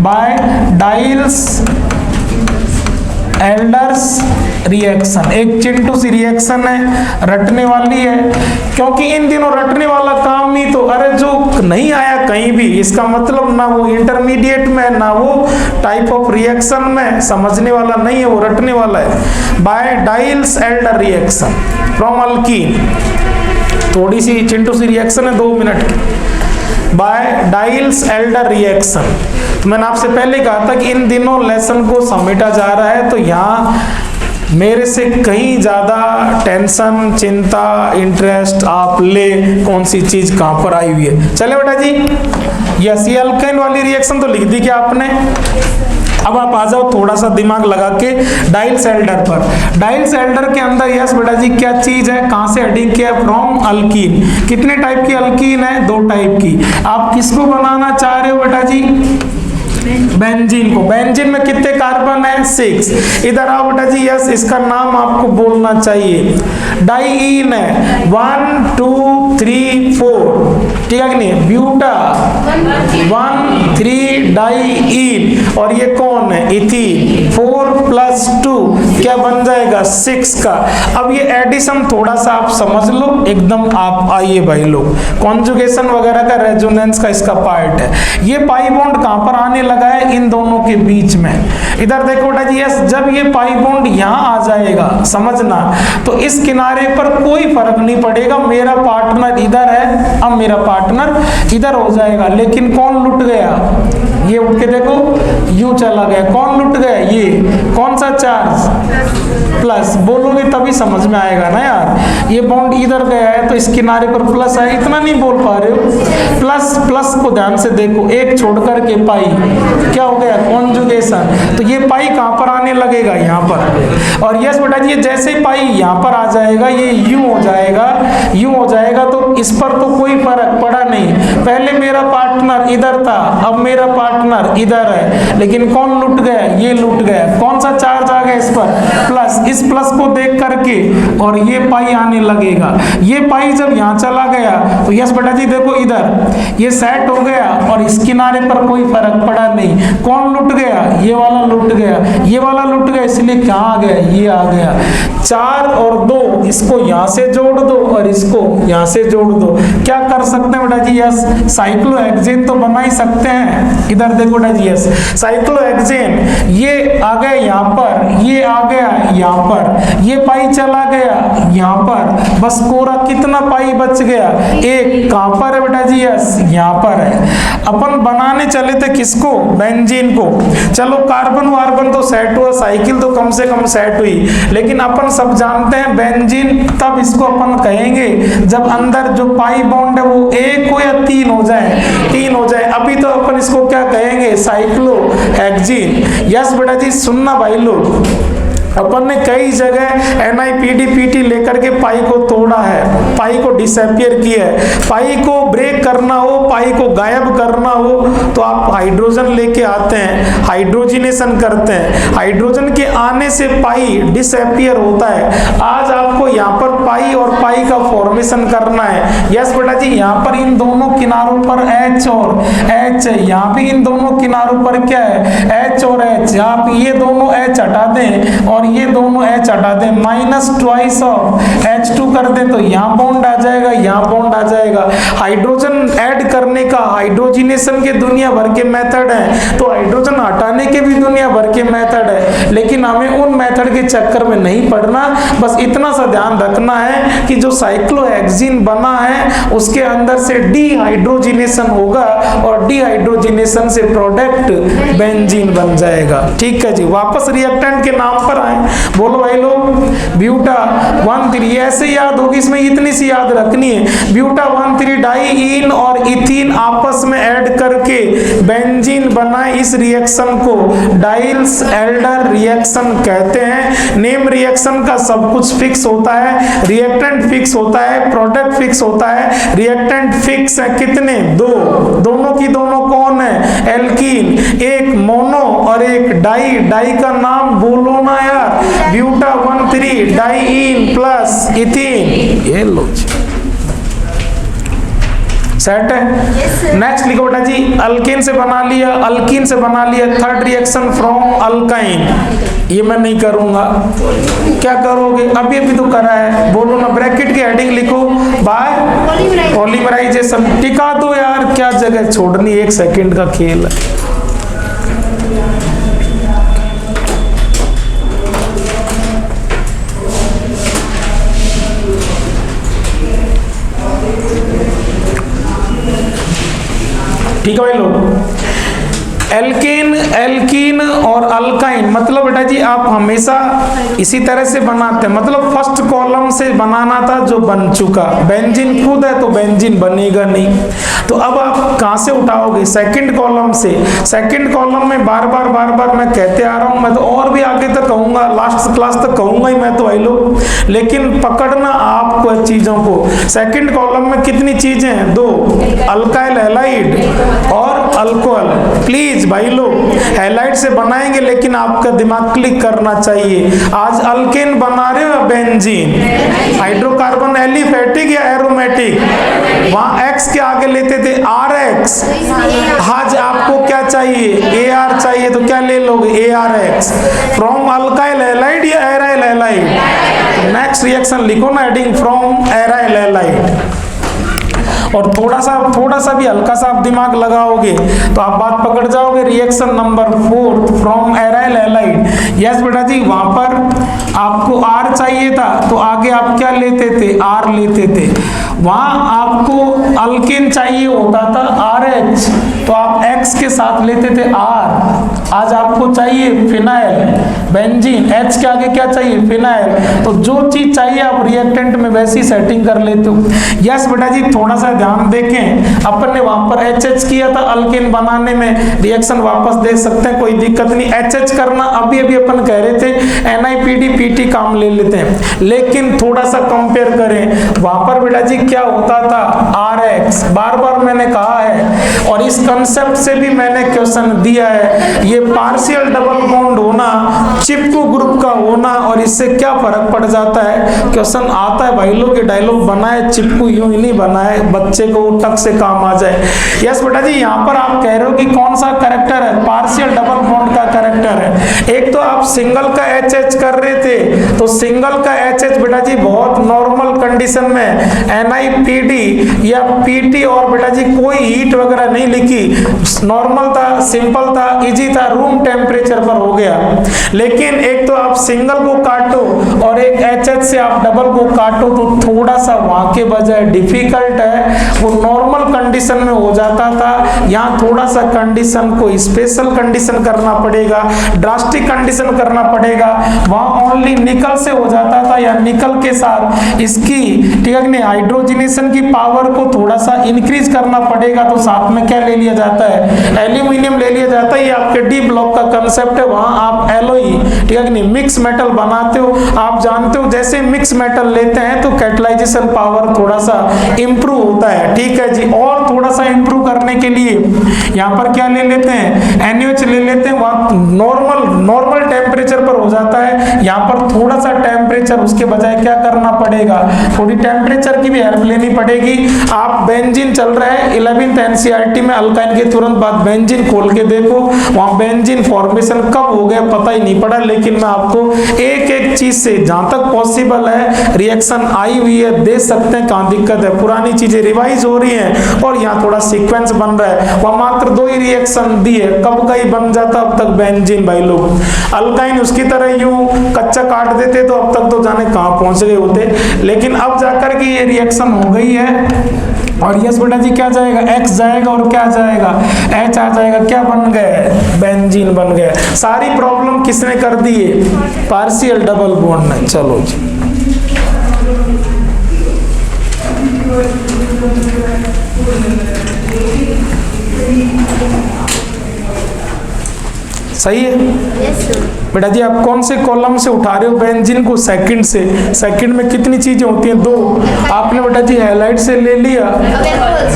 बाय डाइल्स एल्डर्स रिएक्शन। एक चिंटू सी रिएक्शन है, रटने वाली है, क्योंकि इन दिनों रटने वाला काम ही तो, अरे जो नहीं आया कहीं भी, इसका मतलब ना वो इंटरमीडिएट में ना वो टाइप ऑफ रिएक्शन में, समझने वाला नहीं है, वो रटने वाला है। By Diels Alder reaction from alkene, थोड़ी सी चिंटू सी रिएक्शन है 2 मिनट की। बाय डाइल्स एल्डर रिएक्शन, मैंने आपसे पहले कहा था कि इन दिनों लेसन को समेटा जा रहा है, तो यहाँ मेरे से कहीं ज्यादा टेंशन, चिंता, इंटरेस्ट आप ले कौन सी चीज कहां पर आई हुई है। चले बेटा जी, यस ये अल्काइन वाली रिएक्शन तो लिख दी क्या आपने? अब आप आ जाओ थोड़ा सा दिमाग लगा के डाइल्स एल्डर पर। डाइल्स एल्डर के अंदर यस बेटा जी क्या चीज है, कहां से हेडिंग किया है, फ्रॉम अल्कीन। कितने टाइप की अल्कीन है, 2 टाइप की। आप किसको बनाना चाह रहे हो बेटा जी, बेंजीन को। बेंजीन में कितने कार्बन है, 6। इधर आओ बेटा जी, यस इसका नाम आपको बोलना चाहिए, डाइईन है, 1 2 3 4, ठीक है कि नहीं, ब्यूटा 1 3 डाइईन। और ये कौन है, इथीन, 4 + 2 क्या बन जाएगा, 6 का। अब ये एडिशन थोड़ा सा आप समझ लो, एकदम आप आइए भाई लोग, कॉन्जुगेशन वगैरह का रेजोनेंस का इसका पार्ट है। ये पाई बॉन्ड कहां पर आने लगा है, इन दोनों के बीच में। इधर देखो बेटा जी, यस जब ये पाई बॉन्ड यहां आ जाएगा, समझना, तो इस किनारे पर कोई फर्क नहीं पड़ेगा, मेरा पार्टनर इधर है, अब मेरा पार्टनर इधर हो जाएगा। लेकिन कौन लुट गया, ये उठ के देखो यूं चला गया, कौन लुट गया, ये कौन सा चार्ज, प्लस। बोलोगे तभी समझ में आएगा ना यार, ये बॉन्ड इधर गया है तो इस किनारे पर प्लस है, इतना नहीं बोल पा रहे हो। प्लस प्लस को ध्यान से देखो, एक छोड़ करके पाई, क्या हो गया, कॉन्जुगेशन। तो ये पाई कहां पर आने लगेगा, यहां पर। और यस बेटा जी, जैसे पाई यहां पर आ जाएगा, ये यूं हो जाएगा, यूं हो जाएगा, तो इस पर तो कोई फर्क पड़ा नहीं। पहले मेरा पार्टनर इधर था, अब मेरा पार्टनर इधर है, लेकिन कौन लुट गया, ये लुट गया। कौन सा चार्ज आ गया इस पर, प्लस। इस प्लस को देख करके और ये पाई आने लगेगा। ये पाई जब यहां चला गया तो यस बेटा जी देखो, इधर ये सेट हो गया और इस किनारे पर कोई फर्क पड़ा नहीं। कौन लुट गया, ये वाला लुट गया, ये वाला लुट गया, इसलिए कहां आ गया, ये आ गया। 4 और 2, इसको यहां से जोड़ दो और इसको यहां से जोड़ दो। क्या कर सकते हैं बेटा जी, यस साइक्लोहेक्सेन तो बना ही सकते हैं। इधर देखो बेटा जी, यस साइक्लोहेक्सेन, ये आ गया यहां पर, ये आ गया यहां पर, ये पाई चला गया यहां पर, बस कोरा कितना पाई बच गया, एक। कहां पर है बेटा जी, यस यहां पर है। अपन बनाने चले थे किसको, बेंजीन को। चलो कार्बन वार्बन तो सेट हुआ, साइकिल तो कम से कम सेट हुई, लेकिन अपन सब जानते हैं बेंजीन तब इसको अपन कहेंगे जब अंदर जो पाई बॉन्ड है वो 1 हो या 3 हो जाए, 3 हो जाए। अभी तो अपन इसको क्या कहेंगे, साइक्लोहेक्सीन। यस बेटा जी, सुनना भाई लोग, अपन ने कई जगह NiPDPT लेकर के पाई को तोड़ा है, पाई को डिसअपियर किया है। पाई को ब्रेक करना हो, पाई को गायब करना हो, तो आप हाइड्रोजन लेके आते हैं, हाइड्रोजिनेशन करते हैं। हाइड्रोजन के आने से पाई डिसअपियर होता है। आज आपको यहाँ पर पाई और पाई का फॉर्मेशन करना है। यस बेटा जी, यहाँ पर इन दोनों किनारों पर H और H है, यहाँ भी इन दोनों किनारों पर क्या है, H और H। आप ये दोनों H हटा दें और ये दोनों H हटा दें, -2 ऑफ H2 कर दें, तो यहाँ बॉन्ड आ जाएगा, यहाँ बॉन्ड आ जाएगा। हाइड्रोजन ऐड करने का, हाइड्रोजिनेशन के दुनिया भर के मेथड है, तो हाइड्रोजन हटाने के भी दुनिया भर के मेथड है, लेकिन हमें उन मेथड के चक्कर में नहीं पड़ना। बस इतना सा ध्यान रखना है कि जो साइक्लोहेक्सीन बना है उसके अंदर से डीहाइड्रोजिनेशन होगा और डीहाइड्रोजिनेशन से प्रोडक्ट बेंजीन बन जाएगा। ठीक है जी, वापस रिएक्टेंट के नाम पर आए। बोलो भाई लोग, ब्यूटा 1,3 ऐसे याद होगी, इसमें इतनी सी याद रखनी है। ब्यूटा 1,3 डाइईन और इथीन आपस में ऐड करके बेंजीन बनाए। इस रिएक्शन को डाइल्स एल्डर रिएक्शन कहते हैं। नेम रिएक्शन का सब कुछ फिक्स होता है, रिएक्टेंट फिक्स होता है, प्रोडक्ट फिक्स होता है। रिएक्टेंट फिक्स है कितने, 2, दोनों की दोनों कौन है, एल्कीन, एक मोनो और एक डाई। डाई का नाम बोलो ना यार, ब्यूटा 1,3 डाइईन प्लस इथीन। ये लो सेट है। नेक्स्ट लिखो बेटा जी, अल्केन से बना लिया, अल्कीन से बना लिया। थर्ड रिएक्शन फ्रॉम अल्काइन, ये मैं नहीं करूंगा। क्या करोगे, अभी अभी तो करा है, बोलो ना, ब्रैकेट की हेडिंग लिखो, बाय पॉलीमराइजेशन। टिका दो यार, क्या जगह छोड़नी, 1 सेकंड का खेल है। ठीक है भाई लोग, एल्केन, एल्कीन और अल्काइन, मतलब बेटा जी आप हमेशा इसी तरह से बनाते हैं, मतलब फर्स्ट कॉलम से बनाना था जो बन चुका। बेंजीन खुद है तो बेंजीन बनेगा नहीं, तो अब आप कहां से उठाओगे? सेकंड कॉलम से। सेकंड कॉलम में बार बार मैं कहते आ रहा हूं, मैं तो और भी आगे तक कहूंगा, लास्ट क्लास तक कहूंगा ही मैं तो भाई लोग, लेकिन पकड़ना आपको चीजों को। सेकंड कॉलम में कितनी चीजें हैं? दो, अल्काइल हैलाइड और अल्कोहल। प्लीज भाई लोग हैलाइड से बनाएंगे, लेकिन आपका दिमाग क्लिक करना चाहिए। आज अल्केन बना रहे हो बेंजीन, हाइड्रोकार्बन एलिफेटिक या एरोमेटिक? वहां एक्स के आगे लेते थे RX, आज आपको क्या चाहिए? AR चाहिए, तो क्या ले लोगे? ARX फ्रॉम अल्काइल हैलाइड या एराइल हैलाइड? नेक्स्ट रिएक्शन लिखो ना, एडिंग फ्रॉम एराइल हैलाइड। और थोड़ा सा भी हल्का सा आप दिमाग लगाओगे तो आप बात पकड़ जाओगे। Reaction number 4 from aryl halide. Yes बेटा जी, वहां पर आपको R चाहिए था तो आगे आप क्या लेते थे? R लेते थे। वहां आपको अल्केन चाहिए होता था RH, तो आप X के साथ लेते थे R। आज आपको चाहिए फिनाइल, बेंजीन, H के आगे क्या चाहिए? फिनाइल। तो जो चीज चाहिए आप रिएक्टेंट में वैसी सेटिंग कर लेते हो। यस बेटा जी, थोड़ा सा ध्यान देखें, अपन ने वहां पर HH किया था अल्केन बनाने में, रिएक्शन वापस देख सकते हैं, कोई दिक्कत नहीं। HH करना अभी अपन कह रहे थे, NiPD PT काम ले लेते हैं, लेकिन थोड़ा सा कंपेयर करें, वहां पर बेटा जी क्या होता था? RX। बार मैंने कहा है और इस कंसेप्ट से भी मैंने क्वेश्चन दिया है, ये पार्शियल डबल बॉन्ड होना, चिपकू ग्रुप का होना, और इससे क्या फर्क पड़ जाता है? क्वेश्चन आता है भाई लोग, ये डायलॉग बनाए चिपकू यूं ही नहीं बनाए, बच्चे को टक से काम आ जाए। यस बेटा जी, यहाँ पर आप कह रहे हो कि कौन सा कैरेक्टर है? पार्शियल डबल बॉन्ड का कैरेक्टर है। एक तो आप सिंगल का HH कर रहे थे, तो सिंगल का HH बेटा जी बहुत नॉर्मल कंडीशन में NiPD या PT, और बेटा जी कोई हीट वगैरह नहीं लिखी, नॉर्मल था, सिंपल था, इजी था, रूम टेम्परेचर पर हो गया। लेकिन एक तो आप सिंगल को काटो और एक HH से आप डबल को काटो, तो थोड़ा सा वहां के बजाय डिफिकल्ट है, वो नॉर्मल कंडीशन में हो जाता था, यहाँ थोड़ा सा कंडीशन को स्पेशल कंडीशन करना पड़ेगा, ड्रास्टिक कंडीशन करना पड़ेगा। वहां ओनली निकल से हो जाता था या निकल के साथ इसकी, ठीक है नहीं, हाइड्रोजनेशन की पावर को थोड़ा सा इंक्रीज करना पड़ेगा, तो साथ में क्या ले लिया जाता है? एल्यूमिनियम ले लिया जाता है। ये आपके डी ब्लॉक का कंसेप्ट है, वहां आप एलॉय, ठीक है नहीं, मिक्स मेटल बनाते हो। आप जानते हो जैसे मिक्स मेटल लेते हैं तो कैटालाइजेशन पावर थोड़ा सा इंप्रूव होता है, ठीक है जी। और थोड़ा सा इंप्रूव करने के लिए यहाँ पर क्या ले लेते हैं? NaOH ले लेते हैं, वहां नॉर्मल टेम्परेचर पर हो जाता है, यहाँ पर थोड़ा सा टेम्परेचर उसके बजाय क्या करना पड़ेगा? थोड़ी टेम्परेचर की भी हेल्प लेनी पड़ेगी। आप बेंजीन चल रहा है 11th NCERT में, अल्काइन के तुरंत बाद बेंजीन खोल के देखो, वहां बेंजीन फॉर्मेशन कब हो गया पता ही नहीं पड़ा, लेकिन मैं आपको एक एक चीज से जहां तक पॉसिबल है रिएक्शन आई हुई है, देख सकते हैं कहां दिक्कत है। पुरानी चीजें रिवाइज हो रही हैं और यहाँ थोड़ा सीक्वेंस बन रहा है। वह मात्र 2 ही रिएक्शन दिए, कब का ही बन जाता अब तक बेंजीन भाई लोग। अल्काइन उसकी तरह यूं कच्चा काट देते तो अब तक तो जाने कहां पहुंच गए होते, लेकिन अब जाकर के ये रिएक्शन हो गई है। और यस बेटा जी क्या जाएगा? X जाएगा और क्या जाएगा? H आ जाएगा। क्या बन गए? बेंजीन बन गए। सारी प्रॉब्लम किसने कर दी है? पार्शियल डबल बॉन्ड ने। चलो जी, सही है? yes, बेटा जी आप कौन से कॉलम से उठा रहे हो बेंजीन को? सेकंड से। सेकंड में कितनी चीजें होती हैं? 2। आपने बेटा जी हैलाइड से ले लिया,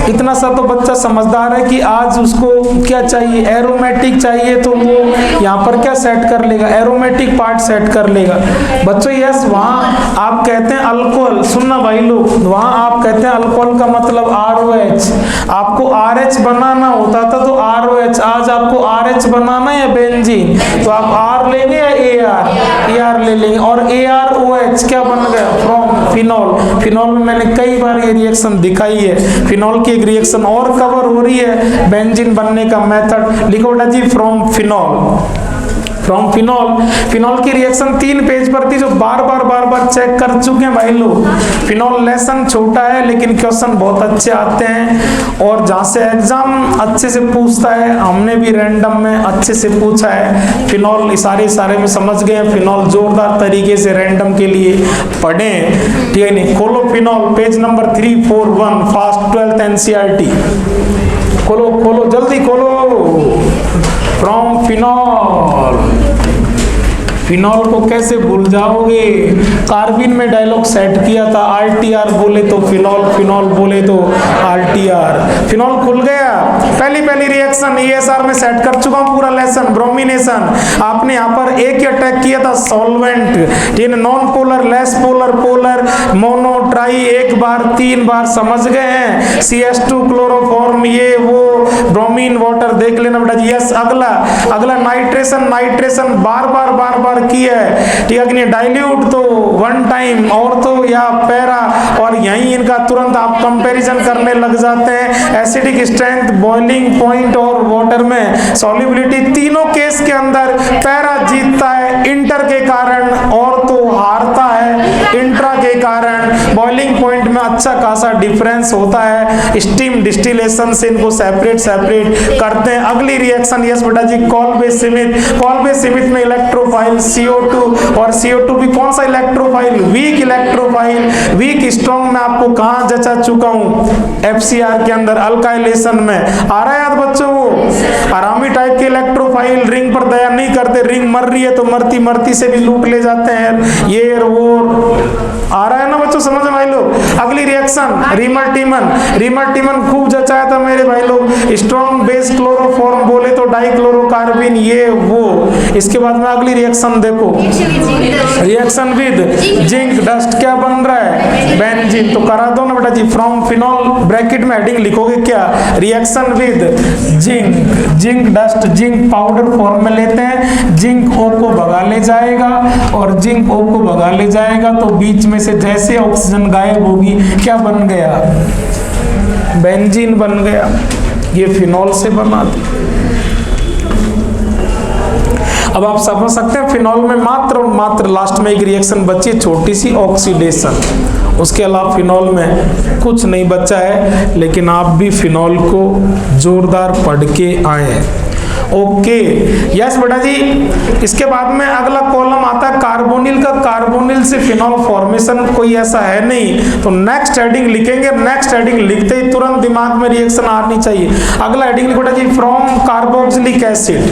इतना सा तो बच्चा समझदार है कि आज उसको क्या चाहिए? एरोमेटिक चाहिए, तो वो यहाँ पर क्या सेट कर लेगा? एरोमेटिक पार्ट सेट कर लेगा। बच्चों यस, वहां आप कहते हैं अल्कोहल, सुनना भाई लोग, वहां आप कहते हैं अल्कोहल का मतलब ROH। आपको RH बनाना होता था तो ROH, आज आपको RH बनाना है बेंजीन, तो आप R लेंगे या AR ले लेंगे। और AROH क्या बन गया? From phenol. फिनॉल में मैंने कई बार ये रिएक्शन दिखाई है, फिनॉल की एक रिएक्शन और कवर हो रही है बेंजीन बनने का मेथड। लिखो बेटा जी from phenol. From phenol. Phenol की रिएक्शन 3 पेज पर थी जो बार बार चेक कर चुके हैं भाई लोग। फिनॉल लेसन छोटा है लेकिन क्वेश्चन बहुत अच्छे आते हैं और जहां से एग्जाम अच्छे से पूछता है, हमने भी रैंडम में अच्छे से पूछा है। फिनॉल सारे में समझ गए हैं। फिनॉल जोरदार तरीके से रैंडम के लिए पढ़े, ठीक है नहीं। खोलो phenol page number 341 fast 12th NCERT. खोलो जल्दी खोलो। From phenol. फिनॉल को कैसे भूल जाओगे? कार्बिन में डायलॉग सेट किया था, आरटीआर बोले तो फिनॉल, फिनॉल बोले तो आरटीआर। फिनॉल खुल गया। पहली रिएक्शन ईएसआर में सेट कर चुका हूं पूरा लेसन। ब्रोमिनेशन आपने यहाँ पर एक ही अटैक किया था, सॉल्वेंट, ठीक है। Non polar, less polar, polar, mono, try, 1 बार 3 बार समझ गए हैं। CH2 क्लोरोफॉर्म, ये वो, ब्रोमीन वाटर देख लेना बेटा जी। यस, अगला नाइट्रेशन बार किया है, ठीक है कि नहीं। डाइल्यूट तो 1 टाइम, और तो या पैरा, और यहीं इनका तुरंत आप कंपैरिजन करने लग जाते हैं। एसिडिक स्ट्रेंथ, बॉइलिंग पॉइंट और वाटर में सॉल्युबिलिटी, तीनों केस के अंदर पैरा जीतता है इंटर के कारण, और तो हारता है इंट्रा के कारण। बॉइलिंग पॉइंट में अच्छा खासा डिफरेंस होता है। स्टीम डिस्टिलेशन से इनको सेपरेट करते हैं। अगली रिएक्शन, यस बेटा जी, कॉल्बे सिमिथ में इलेक्ट्रोफाइल CO2, और CO2 भी कौन सा electrophile? Weak electrophile. Weak strong में आपको कहां जचा चुका हूं? FCR के अंदर अल्काइलेशन में। आ रहा है याद बच्चों? आरामी टाइप के इलेक्ट्रोफाइल रिंग पर दया नहीं करते। रिंग मर रही है तो मरती से भी लूट ले जाते हैं। ये वो आ रहा है ना बच्चों, समझ में भाई लोग। अगली रिएक्शन रिमल्टीमन खूब जचाया था मेरे भाई लोग। स्ट्रॉन्ग बेस क्लोरोफॉर्म बोले तो डाइक्लोरोकार्बिन, ये वो। इसके बाद में अगली रिएक्शन देखो, रिएक्शन विद जिंक डस्ट, क्या बन रहा है? बेंजीन। तो करा दो ना बेटा जी। फ्रॉम फिनॉल ब्रैकेट में हेडिंग लिखोगे क्या? Reaction with zinc dust, zinc powder form में लेते हैं। जिंक O को भगा ले जाएगा, और जिंक O को भगा ले जाएगा तो बीच में से जैसे ऑक्सीजन गायब होगी, क्या बन गया? बेंजीन बन गया। ये फिनॉल से बना था। अब आप समझ सकते हैं फिनॉल में मात्र लास्ट में एक रिएक्शन बची, छोटी सी ऑक्सीडेशन। उसके अलावा फिनॉल में कुछ नहीं बचा है, लेकिन आप भी फिनॉल को जोरदार पढ़ के आए हैं। ओके, यस बेटा जी। इसके बाद में अगला कॉलम आता है कार्बोनिल का। कार्बोनिल से फिनॉल फॉर्मेशन कोई ऐसा है नहीं, तो नेक्स्ट हेडिंग लिखेंगे। नेक्स्ट हेडिंग लिखते ही तुरंत दिमाग में रिएक्शन आनी चाहिए। अगला हेडिंग लिखो बेटा जी, from carboxylic acid.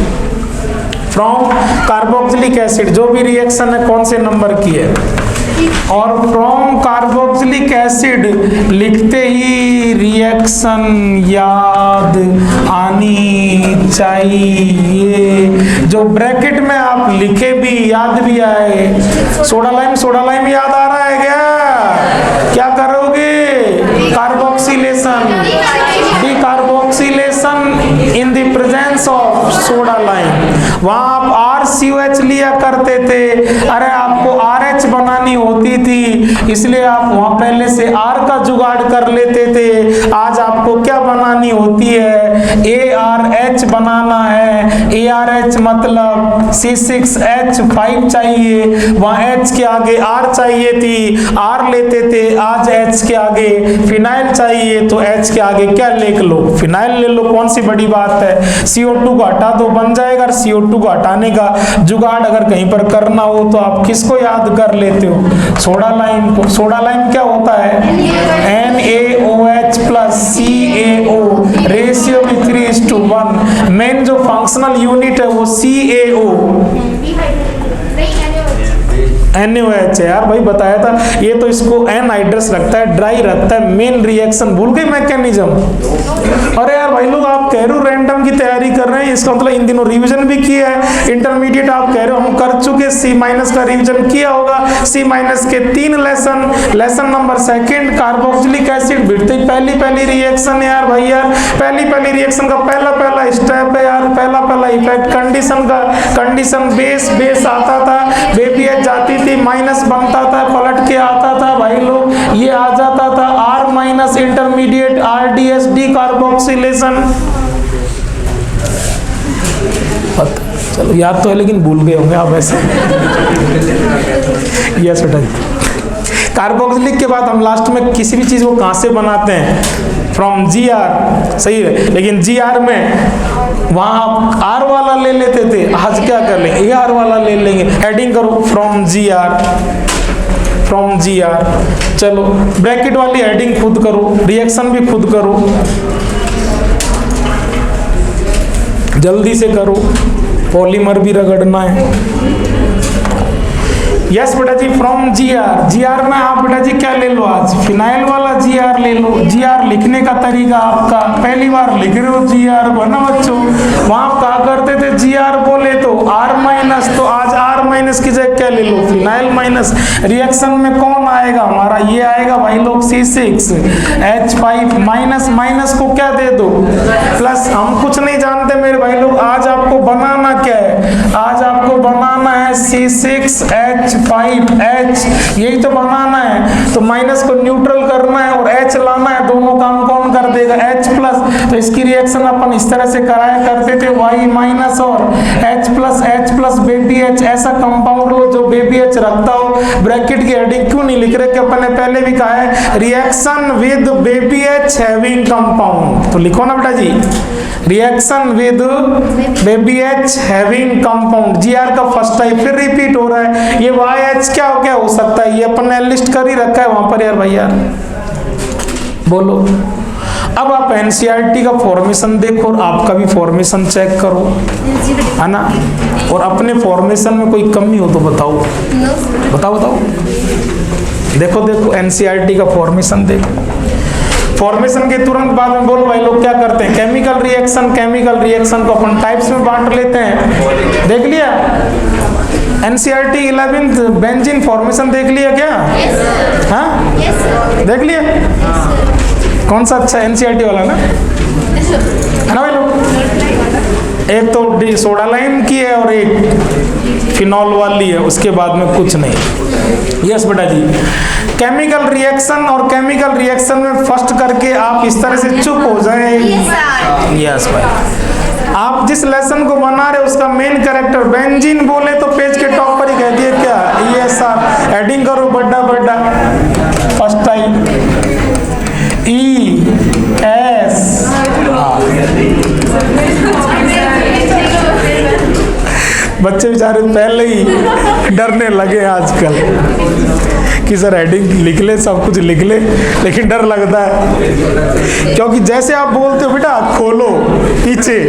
From carboxylic acid, जो भी रिएक्शन है कौन से नंबर की है? और फ्रॉम कार्बोक्सिलिक एसिड लिखते ही रिएक्शन याद आनी चाहिए। जो ब्रैकेट में आप लिखे भी याद भी आए। सोडा लाइम याद आ रहा है क्या करोगे? Carboxylation, decarboxylation in the presence of soda lime. वहां आप RCOH लिया करते थे। अरे आपको RH बनानी होती थी, इसलिए आप वहां पहले से R का जुगाड़ कर लेते थे। आज आपको क्या बनानी होती है? ARH बनाना है। ARH मतलब C6H5 चाहिए, वहां H के आगे R चाहिए थी, R लेते थे। आज H के आगे फिनाइल चाहिए, तो H के आगे क्या लिख लो? फिनाइल ले लो। कौन सी बड़ी बात है? CO2 को हटा दो, बन जाएगा। CO2 को हटाने का जुगाड़ अगर कहीं पर करना हो तो आप किसको याद कर लेते हो? सोडा लाइम को। सोडा लाइम क्या होता है? NaOH प्लस CaO, रेशियो भी 3:1। मेन जो फंक्शनल यूनिट है वो CaO NaOH है यार, भाई बताया था। ये तो इसको एनहाइड्रस रखता है, ड्राई रखता है। मेन रिएक्शन भूल गए मैकेनिज्म? अरे यार भाई लोग, आप कह रहे हो रैंडम की तैयारी कर रहे हैं, इसका मतलब इन दिनों रिवीजन भी किया है। इंटरमीडिएट आप कह रहे हो हम कर चुके, C- का रिवीजन किया होगा। C- के 3 लेसन नंबर 2 कार्बोक्सिलिक एसिड भिड़ते पहली रिएक्शन है यार भाई। यार पहली रिएक्शन का पहला स्टेप है यार, पहला इफेक्ट कंडीशन बेस आता था, बेबीएच जाती थी, माइनस बनता था, पलट के आता था भाई लोग, ये आ जाता था R- इंटरमीडिएट RDS, डिकार्बोक्सिलेशन। चलो याद तो है लेकिन भूल गए होंगे आप ऐसे। यस बेटा जी। कार्बोक्सिलिक के बाद हम लास्ट में किसी भी चीज़ को कहाँ से बनाते हैं? फ्रॉम जी आर, सही है। लेकिन जी आर में वहाँ आप आर वाला ले लेते थे, आज क्या कर लेंगे? ए आर वाला ले लेंगे। हेडिंग करो from G R, from G R. चलो ब्रैकेट वाली हेडिंग खुद करो, रिएक्शन भी खुद करो, जल्दी से करो, पॉलीमर भी रगड़ना है। यस बेटा जी, फ्रॉम जी आर में आप बेटा जी क्या ले लो? आज फिनाइल वाला जी आर ले लो। जी आर लिखने का तरीका आपका, पहली बार लिख रहे हो जी आर को ना बच्चों, वहां कहा करते थे जी आर बोले तो आर माइनस, तो आज आर माइनस की जगह क्या ले लो? Phenyl minus. रिएक्शन में कौन आएगा हमारा? ये आएगा भाई लोग C6H5 माइनस, माइनस को क्या दे दो? प्लस। हम कुछ नहीं जानते मेरे भाई लोग, आज आपको बनाना क्या है? आज आपको बनाना है C6H5H, यही तो बनाना है। तो माइनस को न्यूट्रल करना है और H लाना है, दोनों काम कौन कर देगा? H plus. तो इसकी रिएक्शन अपन इस तरह से कराया करते थे, Y माइनस और H प्लस बेबी H, ऐसा कंपाउंड लो जो बेबी H रखता हो। ब्रैकेट की हेडिंग क्यों नहीं लिख रहे कि अपन ने पहले भी कहा है reaction with baby H having compound, तो लिखो ना बेटा जी, reaction with baby H having compound. G R का फर्स्ट टाइप फिर रिपीट हो रहा है। ये YH क्या हो सकता है? ये अपन ने लिस्ट कर ही रखा है वहां पर यार भाई यार, बोलो। अब आप एनसीईआरटी का फॉर्मेशन देखो और आपका भी फॉर्मेशन चेक करो, है ना? और अपने फॉर्मेशन में कोई कमी हो तो बताओ, बताओ। देखो एनसीईआरटी का फॉर्मेशन देखो। फॉर्मेशन के तुरंत बाद में बोलो भाई लोग क्या करते हैं? केमिकल रिएक्शन को अपन टाइप्स में बांट लेते हैं। देख लिया एनसीईआरटी 11th बेंजीन फॉर्मेशन देख लिया क्या? हाँ देख लिया। कौन सा अच्छा? एनसीईआरटी वाला ना, है ना भाई लोग? एक तो सोडा लाइम की है और एक फिनॉल वाली है, उसके बाद में कुछ नहीं। यस बेटा जी, केमिकल रिएक्शन और केमिकल रिएक्शन में फर्स्ट करके आप इस तरह से चुप हो जाए। यस भाई, आप जिस लेसन को बना रहे उसका मेन कैरेक्टर बेंजीन बोले तो पेज के टॉप पर ही कह दिए क्या? ESR। हेडिंग करो बड़ा फर्स्ट टाइम ES। बच्चे बेचारे पहले ही डरने लगे आजकल कि सर हेडिंग लिख ले, सब कुछ लिख ले, लेकिन डर लगता है क्योंकि जैसे आप बोलते हो बेटा खोलो पीछे,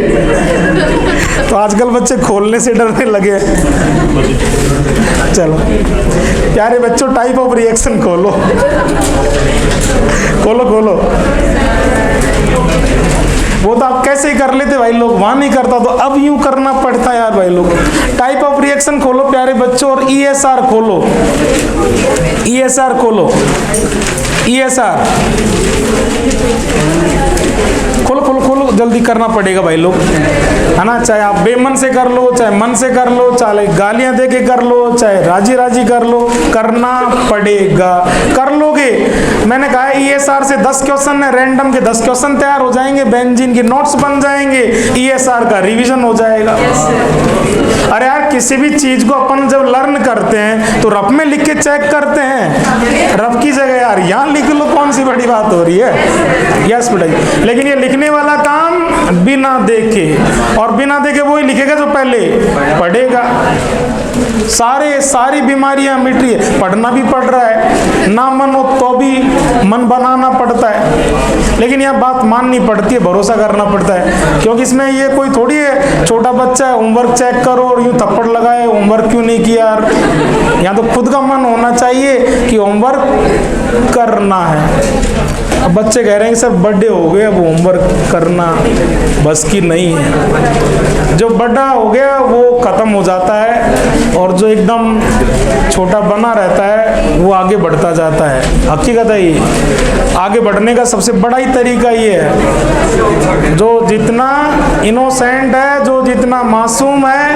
तो आजकल बच्चे खोलने से डरने लगे। चलो प्यारे बच्चों, टाइप ऑफ रिएक्शन खोलो। वो तो आप कैसे ही कर लेते भाई लोग, वहां नहीं करता तो अब यूं करना पड़ता है यार भाई लोग। टाइप ऑफ रिएक्शन खोलो प्यारे बच्चों और ESR खोलो, ESR खोलो, जल्दी करना पड़ेगा भाई लोग, है ना? चाहे आप बेमन से कर लो, चाहे मन से कर लो, चाहे गालियां दे के कर लो, चाहे राजी कर लो, करना पड़ेगा। कर लोगे, मैंने कहा है ESR से 10 क्वेश्चन है, रैंडम के 10 क्वेश्चन तैयार हो जाएंगे, बेंजीन की नोट्स बन जाएंगे, ESR का रिवीजन हो जाएगा। अरे यार किसी भी चीज को अपन जब लर्न करते हैं तो रफ में लिख के चेक करते हैं, रफ की जगह यार यहाँ लिख लो, कौन सी बड़ी बात हो रही है? यस बेटा, लेकिन ये लिखने वाला काम बिना देखे, और बिना देखे वो ही लिखेगा जो पहले पढ़ेगा। सारी बीमारियां मिट रही है, पढ़ना भी पड़ रहा है, ना मन हो तो भी मन बनाना पड़ता है, लेकिन यह बात माननी पड़ती है, भरोसा करना पड़ता है, क्योंकि इसमें ये कोई थोड़ी है छोटा बच्चा है होमवर्क चेक करो और यूं थप्पड़ लगाए होमवर्क क्यों नहीं किया यार। यहाँ तो खुद का मन होना चाहिए कि होमवर्क करना है। अब बच्चे कह रहे हैं सर बर्थडे हो गए, अब होमवर्क करना बस की नहीं है। जो बड़ा हो गया वो खत्म हो जाता है और जो एकदम छोटा बना रहता है वो आगे बढ़ता जाता है। हकीकत है ये, आगे बढ़ने का सबसे बड़ा ही तरीका ये है, जो जितना इनोसेंट है, जो जितना मासूम है,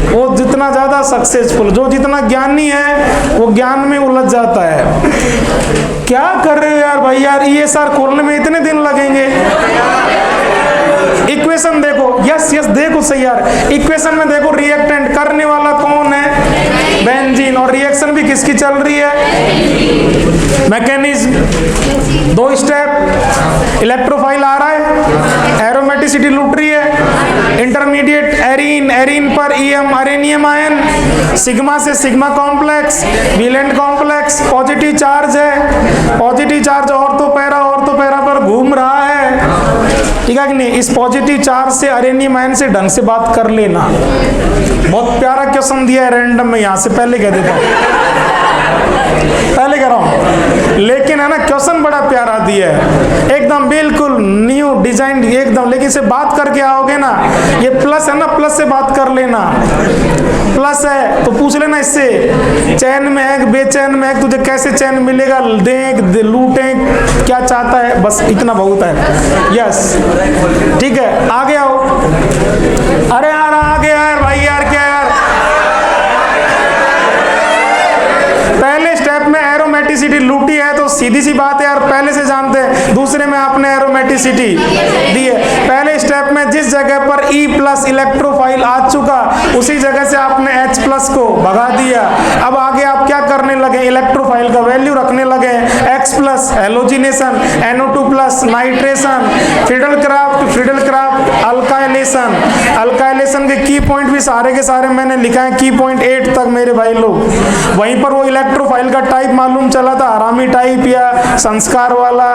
वो जितना ज़्यादा सक्सेसफुल, जो जितना ज्ञानी है वो ज्ञान में उलझ जाता है। क्या कर रहे हो यार भाई यार, ESR खोलने में इतने दिन लगेंगे? इक्वेशन देखो, यस यस देखो सही यार, इक्वेशन में देखो रिएक्टेंट करने वाला कौन है, बेंजीन, और रिएक्शन भी किसकी चल रही है, मैकेनिज्म। 2 स्टेप, इलेक्ट्रोफाइल आ रहा है, एरोमेटिसिटी लूट रही है, इंटरमीडिएट एरीन, एरीन पर ईएम, अरेनियम आयन, सिग्मा से sigma complex, Wheland complex, positive charge है, पॉजिटिव चार्ज ऑर्थोपैरा पर घूम रहा है, ठीक है कि नहीं। इस पॉजिटिव चार्ज से अरेनियम आयन से ढंग से बात कर लेना। बहुत प्यारा क्वेश्चन दिया है रैंडम में, यहां से पहले कह देता हूं, पहले कह रहा हूं, लेकिन है ना क्वेश्चन बड़ा प्यारा दिया है, एकदम बिल्कुल न्यू डिजाइन एकदम। लेकिन इसे बात करके आओगे ना, ये प्लस है ना, प्लस से बात कर लेना, प्लस है तो पूछ लेना इससे, चैन में है बेचैन में है, तुझे कैसे चैन मिलेगा, देख लूटे क्या चाहता है, बस इतना बहुत है। यस ठीक है, आगे आओ। अरे यार आगे यार भाई यार, क्या यार, पहले स्टेप में एरोमेटिसिटी लूटी है तो सीधी सी बात है यार, पहले से जानते हैं। दूसरे में आपने एरोमेटिसिटी दी है, पहले स्टेप में जिस जगह पर E प्लस इलेक्ट्रोफाइल आ चुका, उसी जगह से आपने H प्लस को भगा दिया। अब आगे आप क्या करने लगे, इलेक्ट्रोफाइल का वैल्यू रखने लगे, X plus halogenation, NO2 plus nitration, Friedel-Crafts alkylation. Alkylation के की पॉइंट भी सारे के सारे मैंने लिखा है, की पॉइंट 8 तक मेरे भाई लोग। वहीं पर वो इलेक्ट्रोफाइल का टाइप मालूम चला था, आरामी टाइप या संस्कार वाला,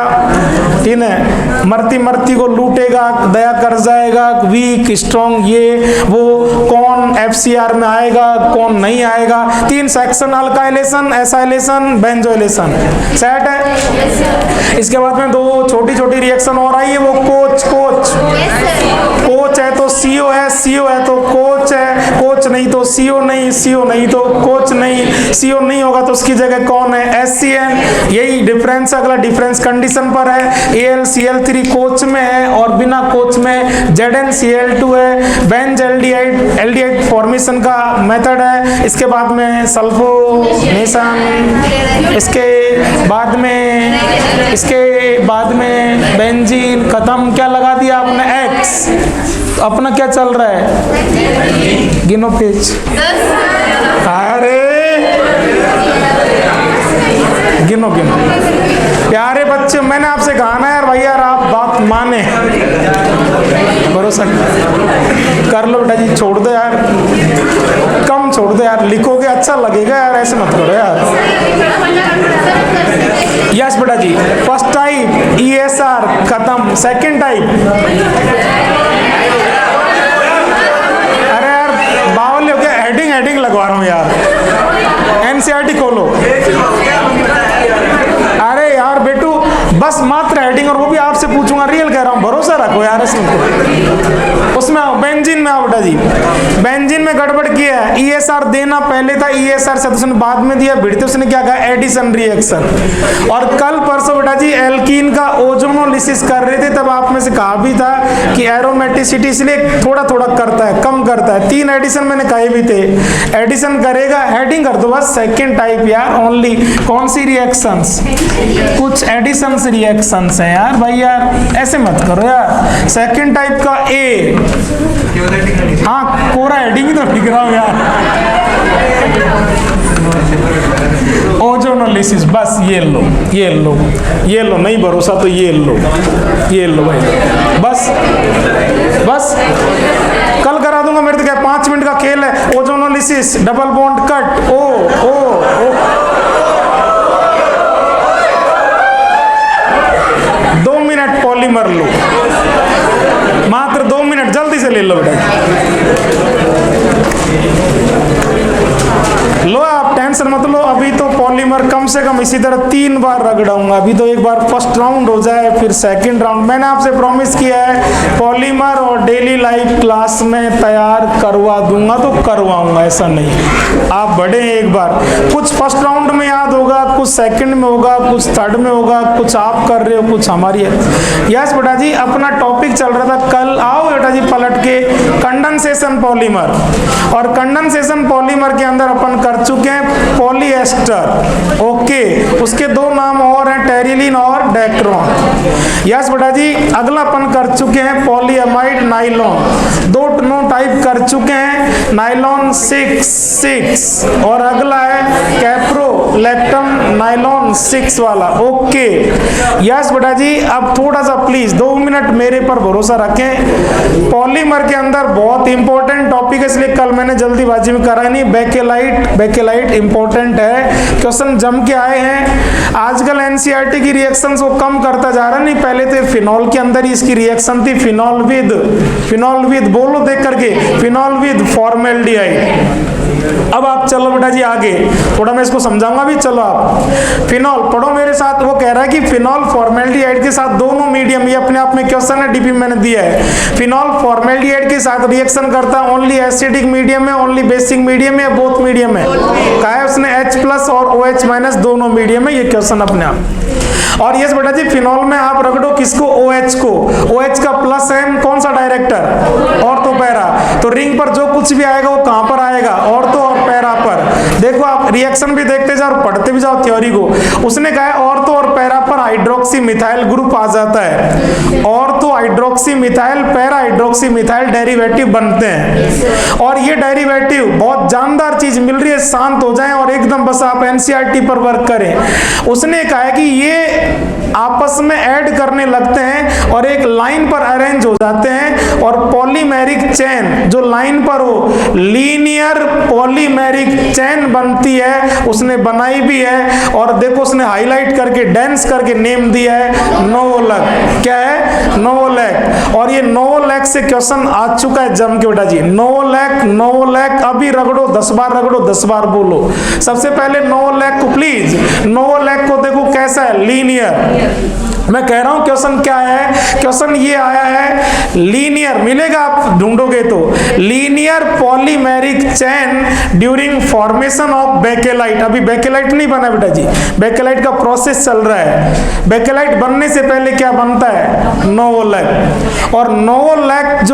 ठीक है, मरती मरती को लूटेगा, दया कर जाएगा, वीक स्ट्रॉन्ग, ये वो, कौन FCR में आएगा कौन नहीं आएगा। 3 section, alkylation, acylation, benzoylation, set है। इसके बाद में 2 छोटी छोटी रिएक्शन और आई है, वो कोच है तो CO है, CO है तो कोच है, कोच नहीं तो CO नहीं, CO नहीं तो कोच नहीं, CO नहीं होगा तो उसकी जगह कौन है, SCN। यही डिफरेंस, अगला डिफरेंस कंडीशन पर है, AlCl3 कोच में है और बिना कोच में ZnCl2 है। बेंज एल्डिहाइड फॉर्मेशन का मेथड है। इसके बाद में सल्फोनेशन, इसके बाद में बेंजीन, खत्म। क्या लगा दिया आपने, X। अपना क्या चल रहा है, गिनो पेज, अरे गिनो प्यारे बच्चे, मैंने आपसे कहा ना यार भाई यार, आप बात माने, भरोसा कर लो बेटा जी, छोड़ दो यार, कम छोड़ दो यार, लिखोगे अच्छा लगेगा यार, ऐसे मत करो यार। यस बेटा जी, फर्स्ट टाइप ESR खत्म, सेकंड टाइप, अरे यार बावल हो गया, हेडिंग लगवा रहा हूँ यार, NCERT खोलो। अरे यार बेटू, बस मात्र हेडिंग, और वो भी आपसे पूछूंगा, रियल कह रहा हूँ, भरोसा रखो यार इसमें। उसमें आओ, बेंजीन में आओ बेटा जी। बेंजीन में गड़बड़ किया है, ESR देना पहले था, ESR से उसने बाद में दिया, भिड़ते उसने क्या कहा, एडिशन रिएक्शन। और कल परसों बेटा जी एल्कीन का ओजोनोलिसिस कर रहे थे, तब आप में से कहा भी था कि एरोमेटिसिटी इसलिए थोड़ा थोड़ा करता है, कम करता है। 3 एडिशन मैंने कहे भी थे, एडिशन करेगा, हेडिंग कर दो बस, सेकेंड टाइप यार ओनली। कौन सी रिएक्शंस, कुछ एडिशन रिएक्शंस है यार भाई यार, ऐसे मत करो यार। सेकंड टाइप का A, हाँ कोरा हेडिंग तो लिख रहा हूँ यार, ओजोनोलिसिस, बस ये लो नहीं भरोसा तो ये लो भाई, बस कल करा दूंगा, मेरे तो क्या 5 मिनट का खेल है। ओजोनोलिसिस, डबल बॉन्ड कट, ओ 2 मिनट पॉलीमर लो, मात्र 2 मिनट, जल्दी से ले लो बेटा, लो आप टेंशन मत लो। अभी तो पॉलीमर कम से कम इसी तरह 3 बार रगड़ाऊंगा, अभी तो एक बार फर्स्ट राउंड हो जाए, फिर सेकंड राउंड। मैंने आपसे प्रॉमिस किया है पॉलीमर और डेली लाइफ क्लास में तैयार करवा दूंगा, तो करवाऊंगा, ऐसा नहीं। आप बढ़े एक बार, कुछ फर्स्ट राउंड में याद होगा, कुछ सेकंड में होगा, कुछ थर्ड में होगा, कुछ आप कर रहे हो, कुछ हमारी है। यस बेटा जी, अपना टॉपिक चल रहा था कल, आओ बेटा जी पलट के, कंडेंसेशन पॉलीमर। और कंडेंसेशन पॉलीमर के अंदर अपन कर चुके हैं पॉलीएस्टर। ओके, उसके दो नाम और हैं, टेरिलीन और डेक्ट्रॉन। यस बेटा जी, अगला अपन कर चुके हैं पॉलीएमाइड नाइलॉन, दो टाइप कर चुके हैं, नाइलॉन 6 और अगला है कैप्रोलैक्टम नाइलॉन 6 वाला। ओके यस बेटा जी, अब थोड़ा सा प्लीज 2 मिनट मेरे पर भरोसा रखें। पॉलीमर के अंदर बहुत इंपॉर्टेंट टॉपिक है, इसलिए कल मैंने जल्दीबाजी में करा नहीं। बेकेलाइट इंपॉर्टेंट है, क्वेश्चन जम के आए हैं। आजकल एनसीईआरटी की रिएक्शंस को कम करता जा रहा है, नहीं पहले तो फिनॉल के अंदर ही इसकी रिएक्शन थी, फिनॉल विद बोलो देख करके, फिनॉल विद फॉर्मेल्डिहाइड। अब आप चलो बेटा जी आगे, थोड़ा मैं इसको समझाऊंगा भी। चलो आप फिनॉल पढ़ो मेरे साथ। वो कह रहा है कि फिनॉल फॉर्मेल्डिहाइड के साथ दोनों मीडियम, ये अपने आप में क्वेश्चन है, डीपी मैंने दिया है। फिनॉल फॉर्मेल्डिहाइड के साथ रिएक्शन करता है ओनली एसिडिक मीडियम है, ओनली बेसिक मीडियम है, बोथ मीडियम है। कहा है उसने H+ और OH- दोनों मीडियम है, ये क्वेश्चन अपने आप। और यस बेटा जी, फिनॉल में आप रगड़ो किसको, OH को। OH का प्लस है कौन सा डायरेक्टर, ऑर्थो पैरा। तो रिंग पर जो कुछ भी आएगा वो कहां पर आएगा, ऑर्थो और पैरा पर। देखो आप रिएक्शन भी देखते जाओ और पढ़ते भी जाओ थ्योरी को। उसने कहा है ऑर्थो और पैरा पर हाइड्रोक्सी मिथाइल ग्रुप आ जाता है, ortho hydroxy methyl, para hydroxy methyl derivative बनते हैं। और ये डेरिवेटिव बहुत जानदार चीज मिल रही है, शांत हो जाएं और एकदम बस आप एनसीईआरटी पर वर्क करें। उसने कहा है कि ये आपस में ऐड करने लगते हैं और एक लाइन पर अरेंज हो जाते हैं, और पॉलीमेरिक चेन जो लाइन पर हो, लीनियर पॉलीमेरिक चेन बनती है, उसने बनाई भी है। और देखो उसने हाईलाइट करके डेंस करके नेम दिया है नोवोलैक। क्या है, नोवोलैक। और ये नोवोलैक से क्वेश्चन आ चुका है जम के बेटा जी, नोवोलैक। अभी रगड़ो 10 बार, रगड़ो 10 बार बोलो। सबसे पहले नोवोलैक को प्लीज, नोवोलैक को देखो कैसा है, लीनियर। मैं कह रहा हूं क्वेश्चन क्या है, क्वेश्चन ये आया है लीनियर, मिलेगा आप ढूंढोगे तो, linear polymeric chain during formation of bakelite. अभी बेकेलाइट नहीं बना बेटा जी, बेकेलाइट का प्रोसेस चल रहा है। बेकेलाइट बनने से पहले क्या बनता है, नोवोलैक। और नोवोलैक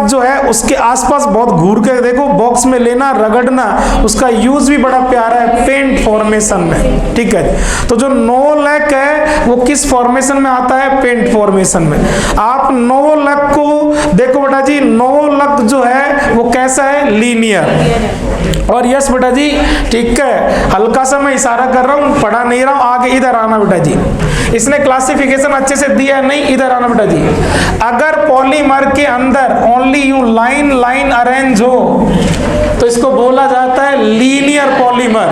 जो है उसके आसपास बहुत घूर के देखो, बॉक्स में लेना, रगड़ना, उसका यूज भी बड़ा प्यारा है पेंट फॉर्मेशन में। ठीक है, तो जो नोवोलैक है वो किस फॉर्मेशन में आता है, पेंट फॉर्मेशन में। आप नोवोलैक को देखो बेटा जी, नोवोलैक जो है वो कैसा है, लीनियर। और यस बेटा जी, ठीक है, हल्का सा मैं इशारा कर रहा हूं, पढ़ा नहीं रहा हूं, आगे इधर आना बेटा जी। इसने क्लासिफिकेशन अच्छे से दिया है, नहीं इधर आना बेटा जी। अगर पॉलीमर के अंदर ओनली यू लाइन अरेंज हो तो इसको बोला जाता है लीनियर पॉलीमर,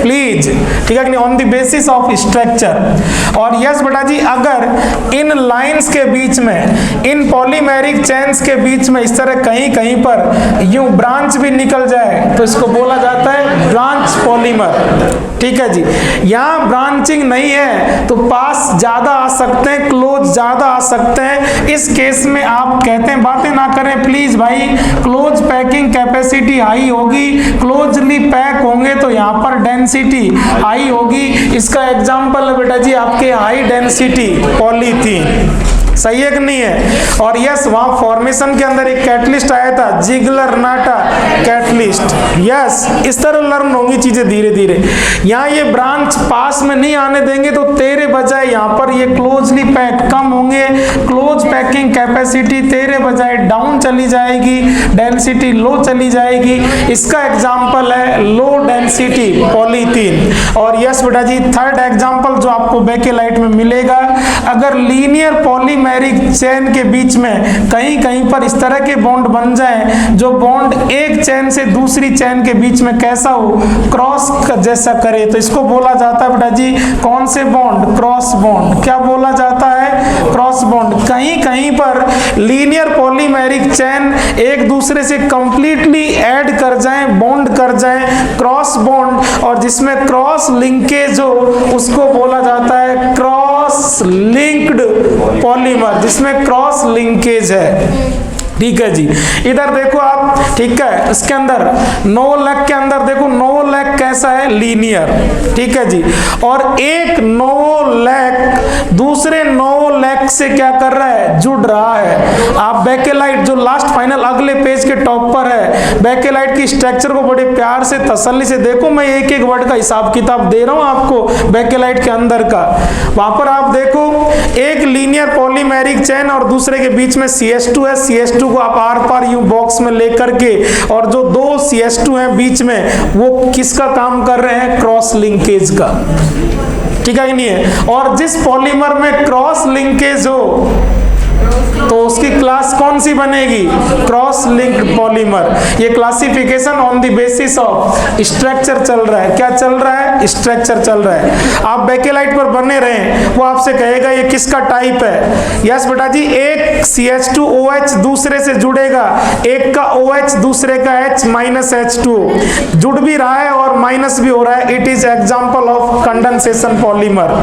प्लीज, ठीक है, on the basis of structure. और यस बेटा जी, अगर इन लाइंस के बीच में, इन पॉलीमेरिक चेन्स के बीच में इस तरह कहीं पर यूं ब्रांच भी निकल जाए तो इसको बोला जाता है ब्रांच पॉलीमर। ठीक है जी, यहां ब्रांचिंग नहीं है तो पास ज्यादा आ सकते हैं, क्लोज ज्यादा आ सकते हैं। इस केस में आप कहते हैं, बातें ना करें प्लीज भाई, क्लोज पैकिंग कैपेसिटी हाई होगी, क्लोजली पैक होंगे तो यहाँ पर डेंसिटी हाई होगी। इसका एग्जांपल है बेटा जी आपके हाई डेंसिटी पॉलीथीन। सही है कि नहीं है। और यस, वहां फॉर्मेशन के अंदर एक कैटलिस्ट आया था, जिगलरनाटा कैटलिस्ट। यस, इस तरह लर्न होंगी चीजें धीरे धीरे। यहाँ ये ब्रांच पास में नहीं आने देंगे तो तेरे बजाय यहाँ पर ये क्लोजली पैक कम होंगे, क्लोज पैकिंग कैपेसिटी तेरे बजाय डाउन चली जाएगी, डेंसिटी लो चली जाएगी। इसका एग्जाम्पल है लो डेंसिटी पॉलीथीन। और यस बेटा जी, थर्ड एग्जाम्पल जो आपको बेकेलाइट में मिलेगा, अगर लीनियर पॉलीमेरिक चेन के बीच में कहीं पर इस तरह के बॉन्ड बन जाए, जो बॉन्ड एक चेन से दूसरी चेन के बीच में कैसा हो, क्रॉस जैसा करे, तो इसको बोला जाता है बेटा जी कौन से बॉन्ड, क्रॉस बॉन्ड। क्या बोला जाता है, क्रॉस बॉन्ड। कहीं पर लीनियर पॉलीमेरिक चेन एक दूसरे से कंप्लीटली ऐड कर जाए, बॉन्ड कर जाए, क्रॉस बॉन्ड, और जिसमें क्रॉस लिंकेज हो उसको बोला जाता है क्रॉस लिंक्ड पॉलीमर, जिसमें क्रॉस लिंकेज है। ठीक है जी, इधर देखो आप, ठीक है, इसके अंदर नोवोलैक के अंदर देखो, नोवोलैक कैसा है, लीनियर। ठीक है जी, और एक नोवोलैक दूसरे नोवोलैक X से क्या कर रहा है, जुड़ रहा है। आप बेकेलाइट जो लास्ट फाइनल अगले पेज के टॉप पर है, बेकेलाइट की स्ट्रक्चर को बड़े प्यार से तसल्ली से देखो, मैं एक एक वर्ड का हिसाब किताब दे रहा हूं आपको बेकेलाइट के अंदर का। वहां पर आप देखो एक लीनियर पॉलीमेरिक चेन और दूसरे के बीच में CH2 है। CH2 को आप आर पार यूं बॉक्स में लेकर के, और जो दो CH2 हैं बीच में, वो किसका काम कर रहे हैं, क्रॉस लिंकेज का। ठीक है कि नहीं है। और जिस पॉलीमर में क्रॉस लिंकेज हो तो उसकी क्लास कौन सी बनेगी, क्रॉस लिंक्ड पॉलीमर। ये classification on the basis of structure चल रहा है। क्या चल रहा है, स्ट्रक्चर चल रहा है। आप बेकेलाइट पर बने रहें, वो आपसे कहेगा ये किसका टाइप है। यस बेटा जी, एक CH2OH दूसरे से जुड़ेगा, एक का OH दूसरे का H-H2 जुड़ भी रहा है और माइनस भी हो रहा है। It is example of condensation polymer.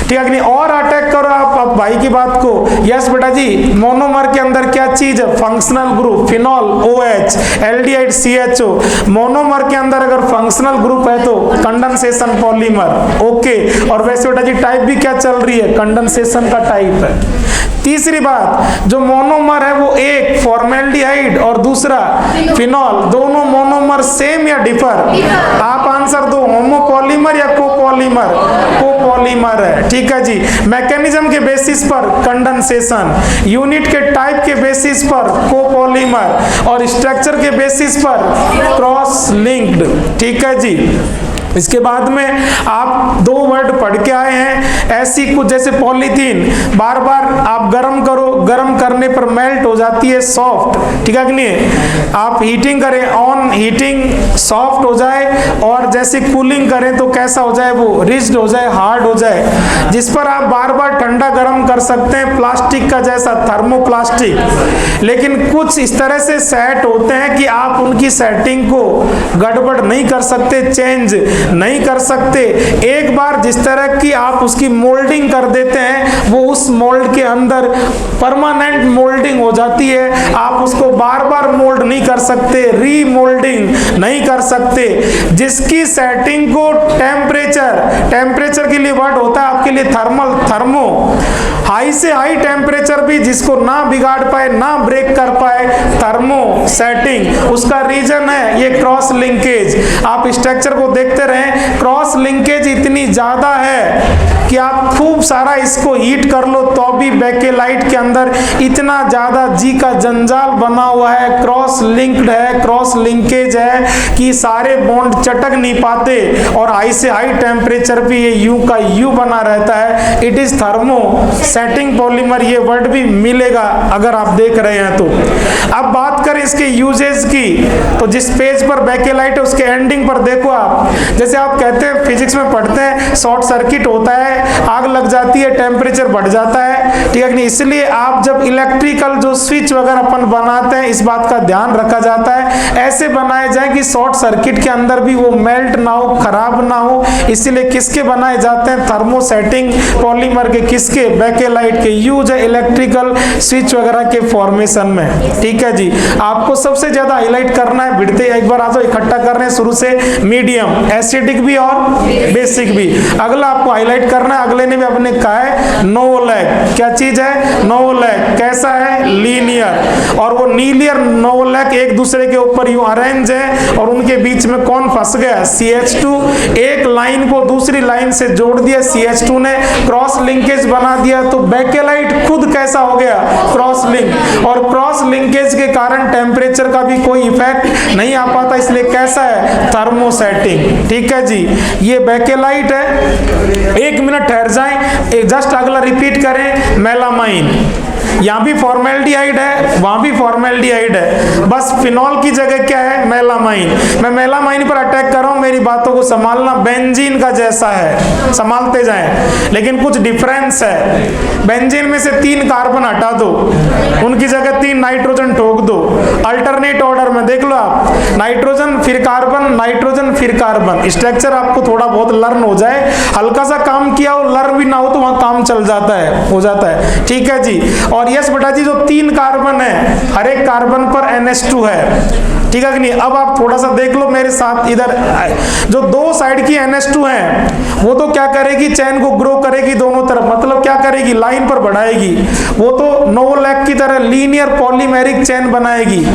ठीक है कि नहीं। और अटैक करो आप भाई की बात को। यस बेटा जी, मोनोमर के अंदर क्या चीज है, functional group, phenol OH, aldehyde CHO। Monomer के अंदर अगर फंक्शनल ग्रुप है तो कंडेंसेशन पॉलीमर। ओके। और वैसे बेटा जी टाइप भी क्या चल रही है, कंडेंसेशन का टाइप है। तीसरी बात, जो मोनोमर है वो एक फॉर्मेल्डिहाइड और दूसरा फिनॉल, दोनों मोनोमर सेम या डिफर। आप आंसर दो, होमोपॉलीमर या कोपॉलीमर, कोपॉलीमर है। ठीक है जी। मैकेनिज्म के बेसिस पर कंडेंसेशन, यूनिट के टाइप के बेसिस पर कोपॉलीमर, और स्ट्रक्चर के बेसिस पर क्रॉस लिंक्ड। ठीक है जी। इसके बाद में आप दो वर्ड पढ़ के आए हैं, ऐसी कुछ जैसे पॉलीथीन, बार बार आप गर्म करो, गर्म करने पर मेल्ट हो जाती है सॉफ्ट। ठीक है कि नहीं। आप हीटिंग करें, ऑन हीटिंग सॉफ्ट हो जाए, और जैसे कूलिंग करें तो कैसा हो जाए, वो रिज्ड हो जाए, हार्ड हो जाए। जिस पर आप बार बार ठंडा गर्म कर सकते हैं, प्लास्टिक का जैसा, थर्मोप्लास्टिक। लेकिन कुछ इस तरह से सेट होते हैं कि आप उनकी सेटिंग को गड़बड़ नहीं कर सकते, चेंज नहीं कर सकते। एक बार जिस तरह की आप उसकी मोल्डिंग कर देते हैं, वो उस मोल्ड के अंदर परमानेंट मोल्डिंग हो जाती है। आप उसको बार बार मोल्ड नहीं कर सकते, रीमोल्डिंग नहीं कर सकते। जिसकी सेटिंग को टेम्परेचर के लिए वर्ड होता है आपके लिए थर्मल, थर्मो, हाई से हाई टेम्परेचर भी जिसको ना बिगाड़ पाए, ना ब्रेक कर पाए, थर्मो सेटिंग। उसका रीजन है ये क्रॉस लिंकेज। आप स्ट्रक्चर को देखते रहे, क्रॉस लिंकेज इतनी ज्यादा है कि आप खूब सारा इसको हीट कर लो तो भी बेकेलाइट के अंदर इतना ज्यादा जी का जंजाल बना हुआ है, क्रॉस लिंक्ड है, क्रॉस लिंकेज है कि सारे बॉन्ड चटक नहीं पाते, और हाई से हाई टेम्परेचर भी ये यू का यू बना रहता है। It is thermo setting polymer, ये वर्ड भी मिलेगा अगर आप देख रहे हैं तो। अब बात करें इसके यूजेस की, तो जिस पेज पर बेकेलाइट है उसके एंडिंग पर देखो आप, जैसे आप कहते हैं फिजिक्स में पढ़ते हैं, शॉर्ट सर्किट होता है, आग लग जाती है, टेम्परेचर बढ़ जाता है। ठीक है कि नहीं। इसलिए आप जब इलेक्ट्रिकल जो स्विच वगैरह अपन बनाते हैं, इस बात का ध्यान रखा जाता है, ऐसे बनाए जाए कि शॉर्ट सर्किट के अंदर भी वो मेल्ट ना हो, खराब ना हो। इसीलिए किसके बनाए जाते हैं, थर्मोसेटिंग पॉलीमर के, किसके, बेकेलाइट के। यूज है इलेक्ट्रिकल स्विच वगैरह के फॉर्मेशन में। ठीक है जी। आपको सबसे ज्यादा हाईलाइट करना है, भिड़ते एक बार आ जाओ, इकट्ठा कर रहे हैं शुरू से, मीडियम, एसिडिक भी और बेसिक भी। अगला आपको हाईलाइट करना है, अगले ने भी अपने कहा है नोवोलैक। क्या चीज है, नोवोलैक। कैसा है, लीनियर, और वो नीलियर नोवोलैक एक दूसरे के ऊपर यूं अरेंज है, और उनके बीच में कौन फंस गया, CH2। एक लाइन को दूसरी लाइन से जोड़ दिया CH2 ने, क्रॉस लिंकेज बना दिया, तो बेकेलाइट खुद कैसा हो गया, क्रॉस लिंक। और क्रॉस लिंकेज के कारण टेम्परेचर का भी कोई इफेक्ट नहीं आ पाता, इसलिए कैसा है, थर्मोसेटिंग। ठीक है जी। ये बेकेलाइट है। एक मिनट ठहर जाएं, जस्ट अगला रिपीट करें, मेलामाइन। यहाँ भी फॉर्मेल्डिहाइड है, वहां भी फॉर्मेल्डिहाइड है, बस फिनॉल की जगह क्या है, मेलामाइन। मैं मेलामाइन पर अटैक कर रहा हूं, मेरी बातों को संभालना। बेंजीन का जैसा है, संभालते जाएं, लेकिन कुछ डिफरेंस है। बेंजीन में से 3 कार्बन हटा दो, उनकी जगह 3 नाइट्रोजन ठोक दो, अल्टरनेट ऑर्डर में देख लो आप, नाइट्रोजन फिर कार्बन, नाइट्रोजन फिर कार्बन। स्ट्रक्चर आपको थोड़ा बहुत लर्न हो जाए, हल्का सा काम किया हो, लर्न भी ना हो तो वहां काम चल जाता है, हो जाता है। ठीक है जी। और यस बेटा जी, जो 3 कार्बन है, हर एक कार्बन पर NH2 है, ठीक है कि नहीं। अब आप थोड़ा सा देख लो मेरे साथ, इधर जो दो साइड की NH2 है वो तो क्या करेगी, चैन को ग्रो करेगी दोनों तरफ, मतलब क्या करेगी, लाइन पर बढ़ाएगी। वो तो नोवोलैक की तरह लीनियर पॉलीमेरिक चैन बनाएगी।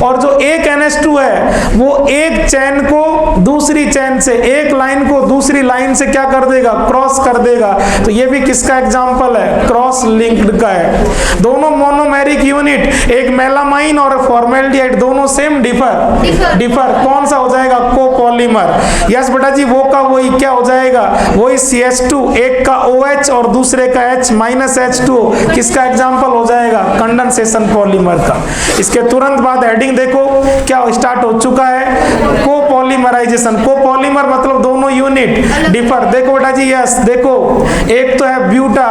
और जो एक NH2 है वो एक चैन को दूसरी चैन से, एक लाइन को दूसरी लाइन से क्या कर देगा, क्रॉस कर देगा। तो ये भी किसका एग्जांपल है, क्रॉस लिंक्ड का है। दोनों मोनोमेरिक यूनिट, एक मेलामाइन और फॉर्मेल्डिहाइड, दोनों सेम डिफर कौन सा हो जाएगा, कोपॉलीमर। यस बेटा जी, वो का वही क्या हो जाएगा, वही CH2, एक का OH और दूसरे का H -H2, किसका एग्जांपल हो जाएगा, कंडेंसेशन पॉलीमर का। इसके तुरंत बाद हेडिंग देखो क्या स्टार्ट हो चुका है, कोपॉलीमराइजेशन। कोपॉलीमर मतलब दोनों यूनिट डिफर। देखो बेटा जी, यस देखो, एक तो है ब्यूटा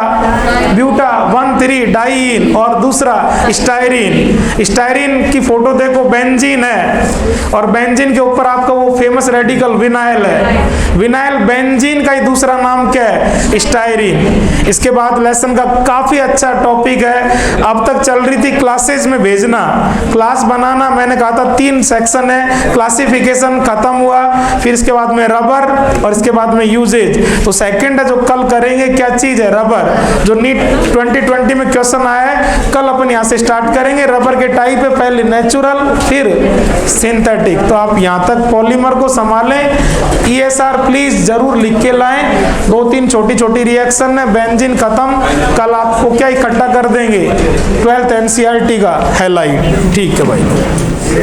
1,3 डाइईन और दूसरा स्टायरीन। स्टायरीन की फोटो देखो, बेंजीन है और बेंजीन के ऊपर आपका वो फेमस रेडिकल विनाइल है। विनाइल बेंजीन का ही दूसरा नाम क्या है, स्टायरीन। इसके बाद लेसन का काफी अच्छा टॉपिक है, अब तक चल रही थी क्लासेज में भेजना, क्लास बनाना। मैंने कहा था 3 सेक्शन है, क्लासिफिकेशन खत्म हुआ, फिर इसके बाद में रबर और इसके बाद में यूजेज। तो सेकंड है जो कल करेंगे, क्या चीज है, रबर, जो नीट 2020 में क्वेश्चन आया है, कल अपन यहाँ से स्टार्ट करेंगे। रबर के टाइप है, पहले नेचुरल फिर सिंथेटिक। तो आप यहाँ तक पॉलीमर को संभालें। ESR प्लीज जरूर लिख के लाएं, 2-3 छोटी छोटी रिएक्शन है, बेंजीन खत्म, कल आपको क्या इकट्ठा कर देंगे 12th NCERT का हैलाइड। ठीक है भाई।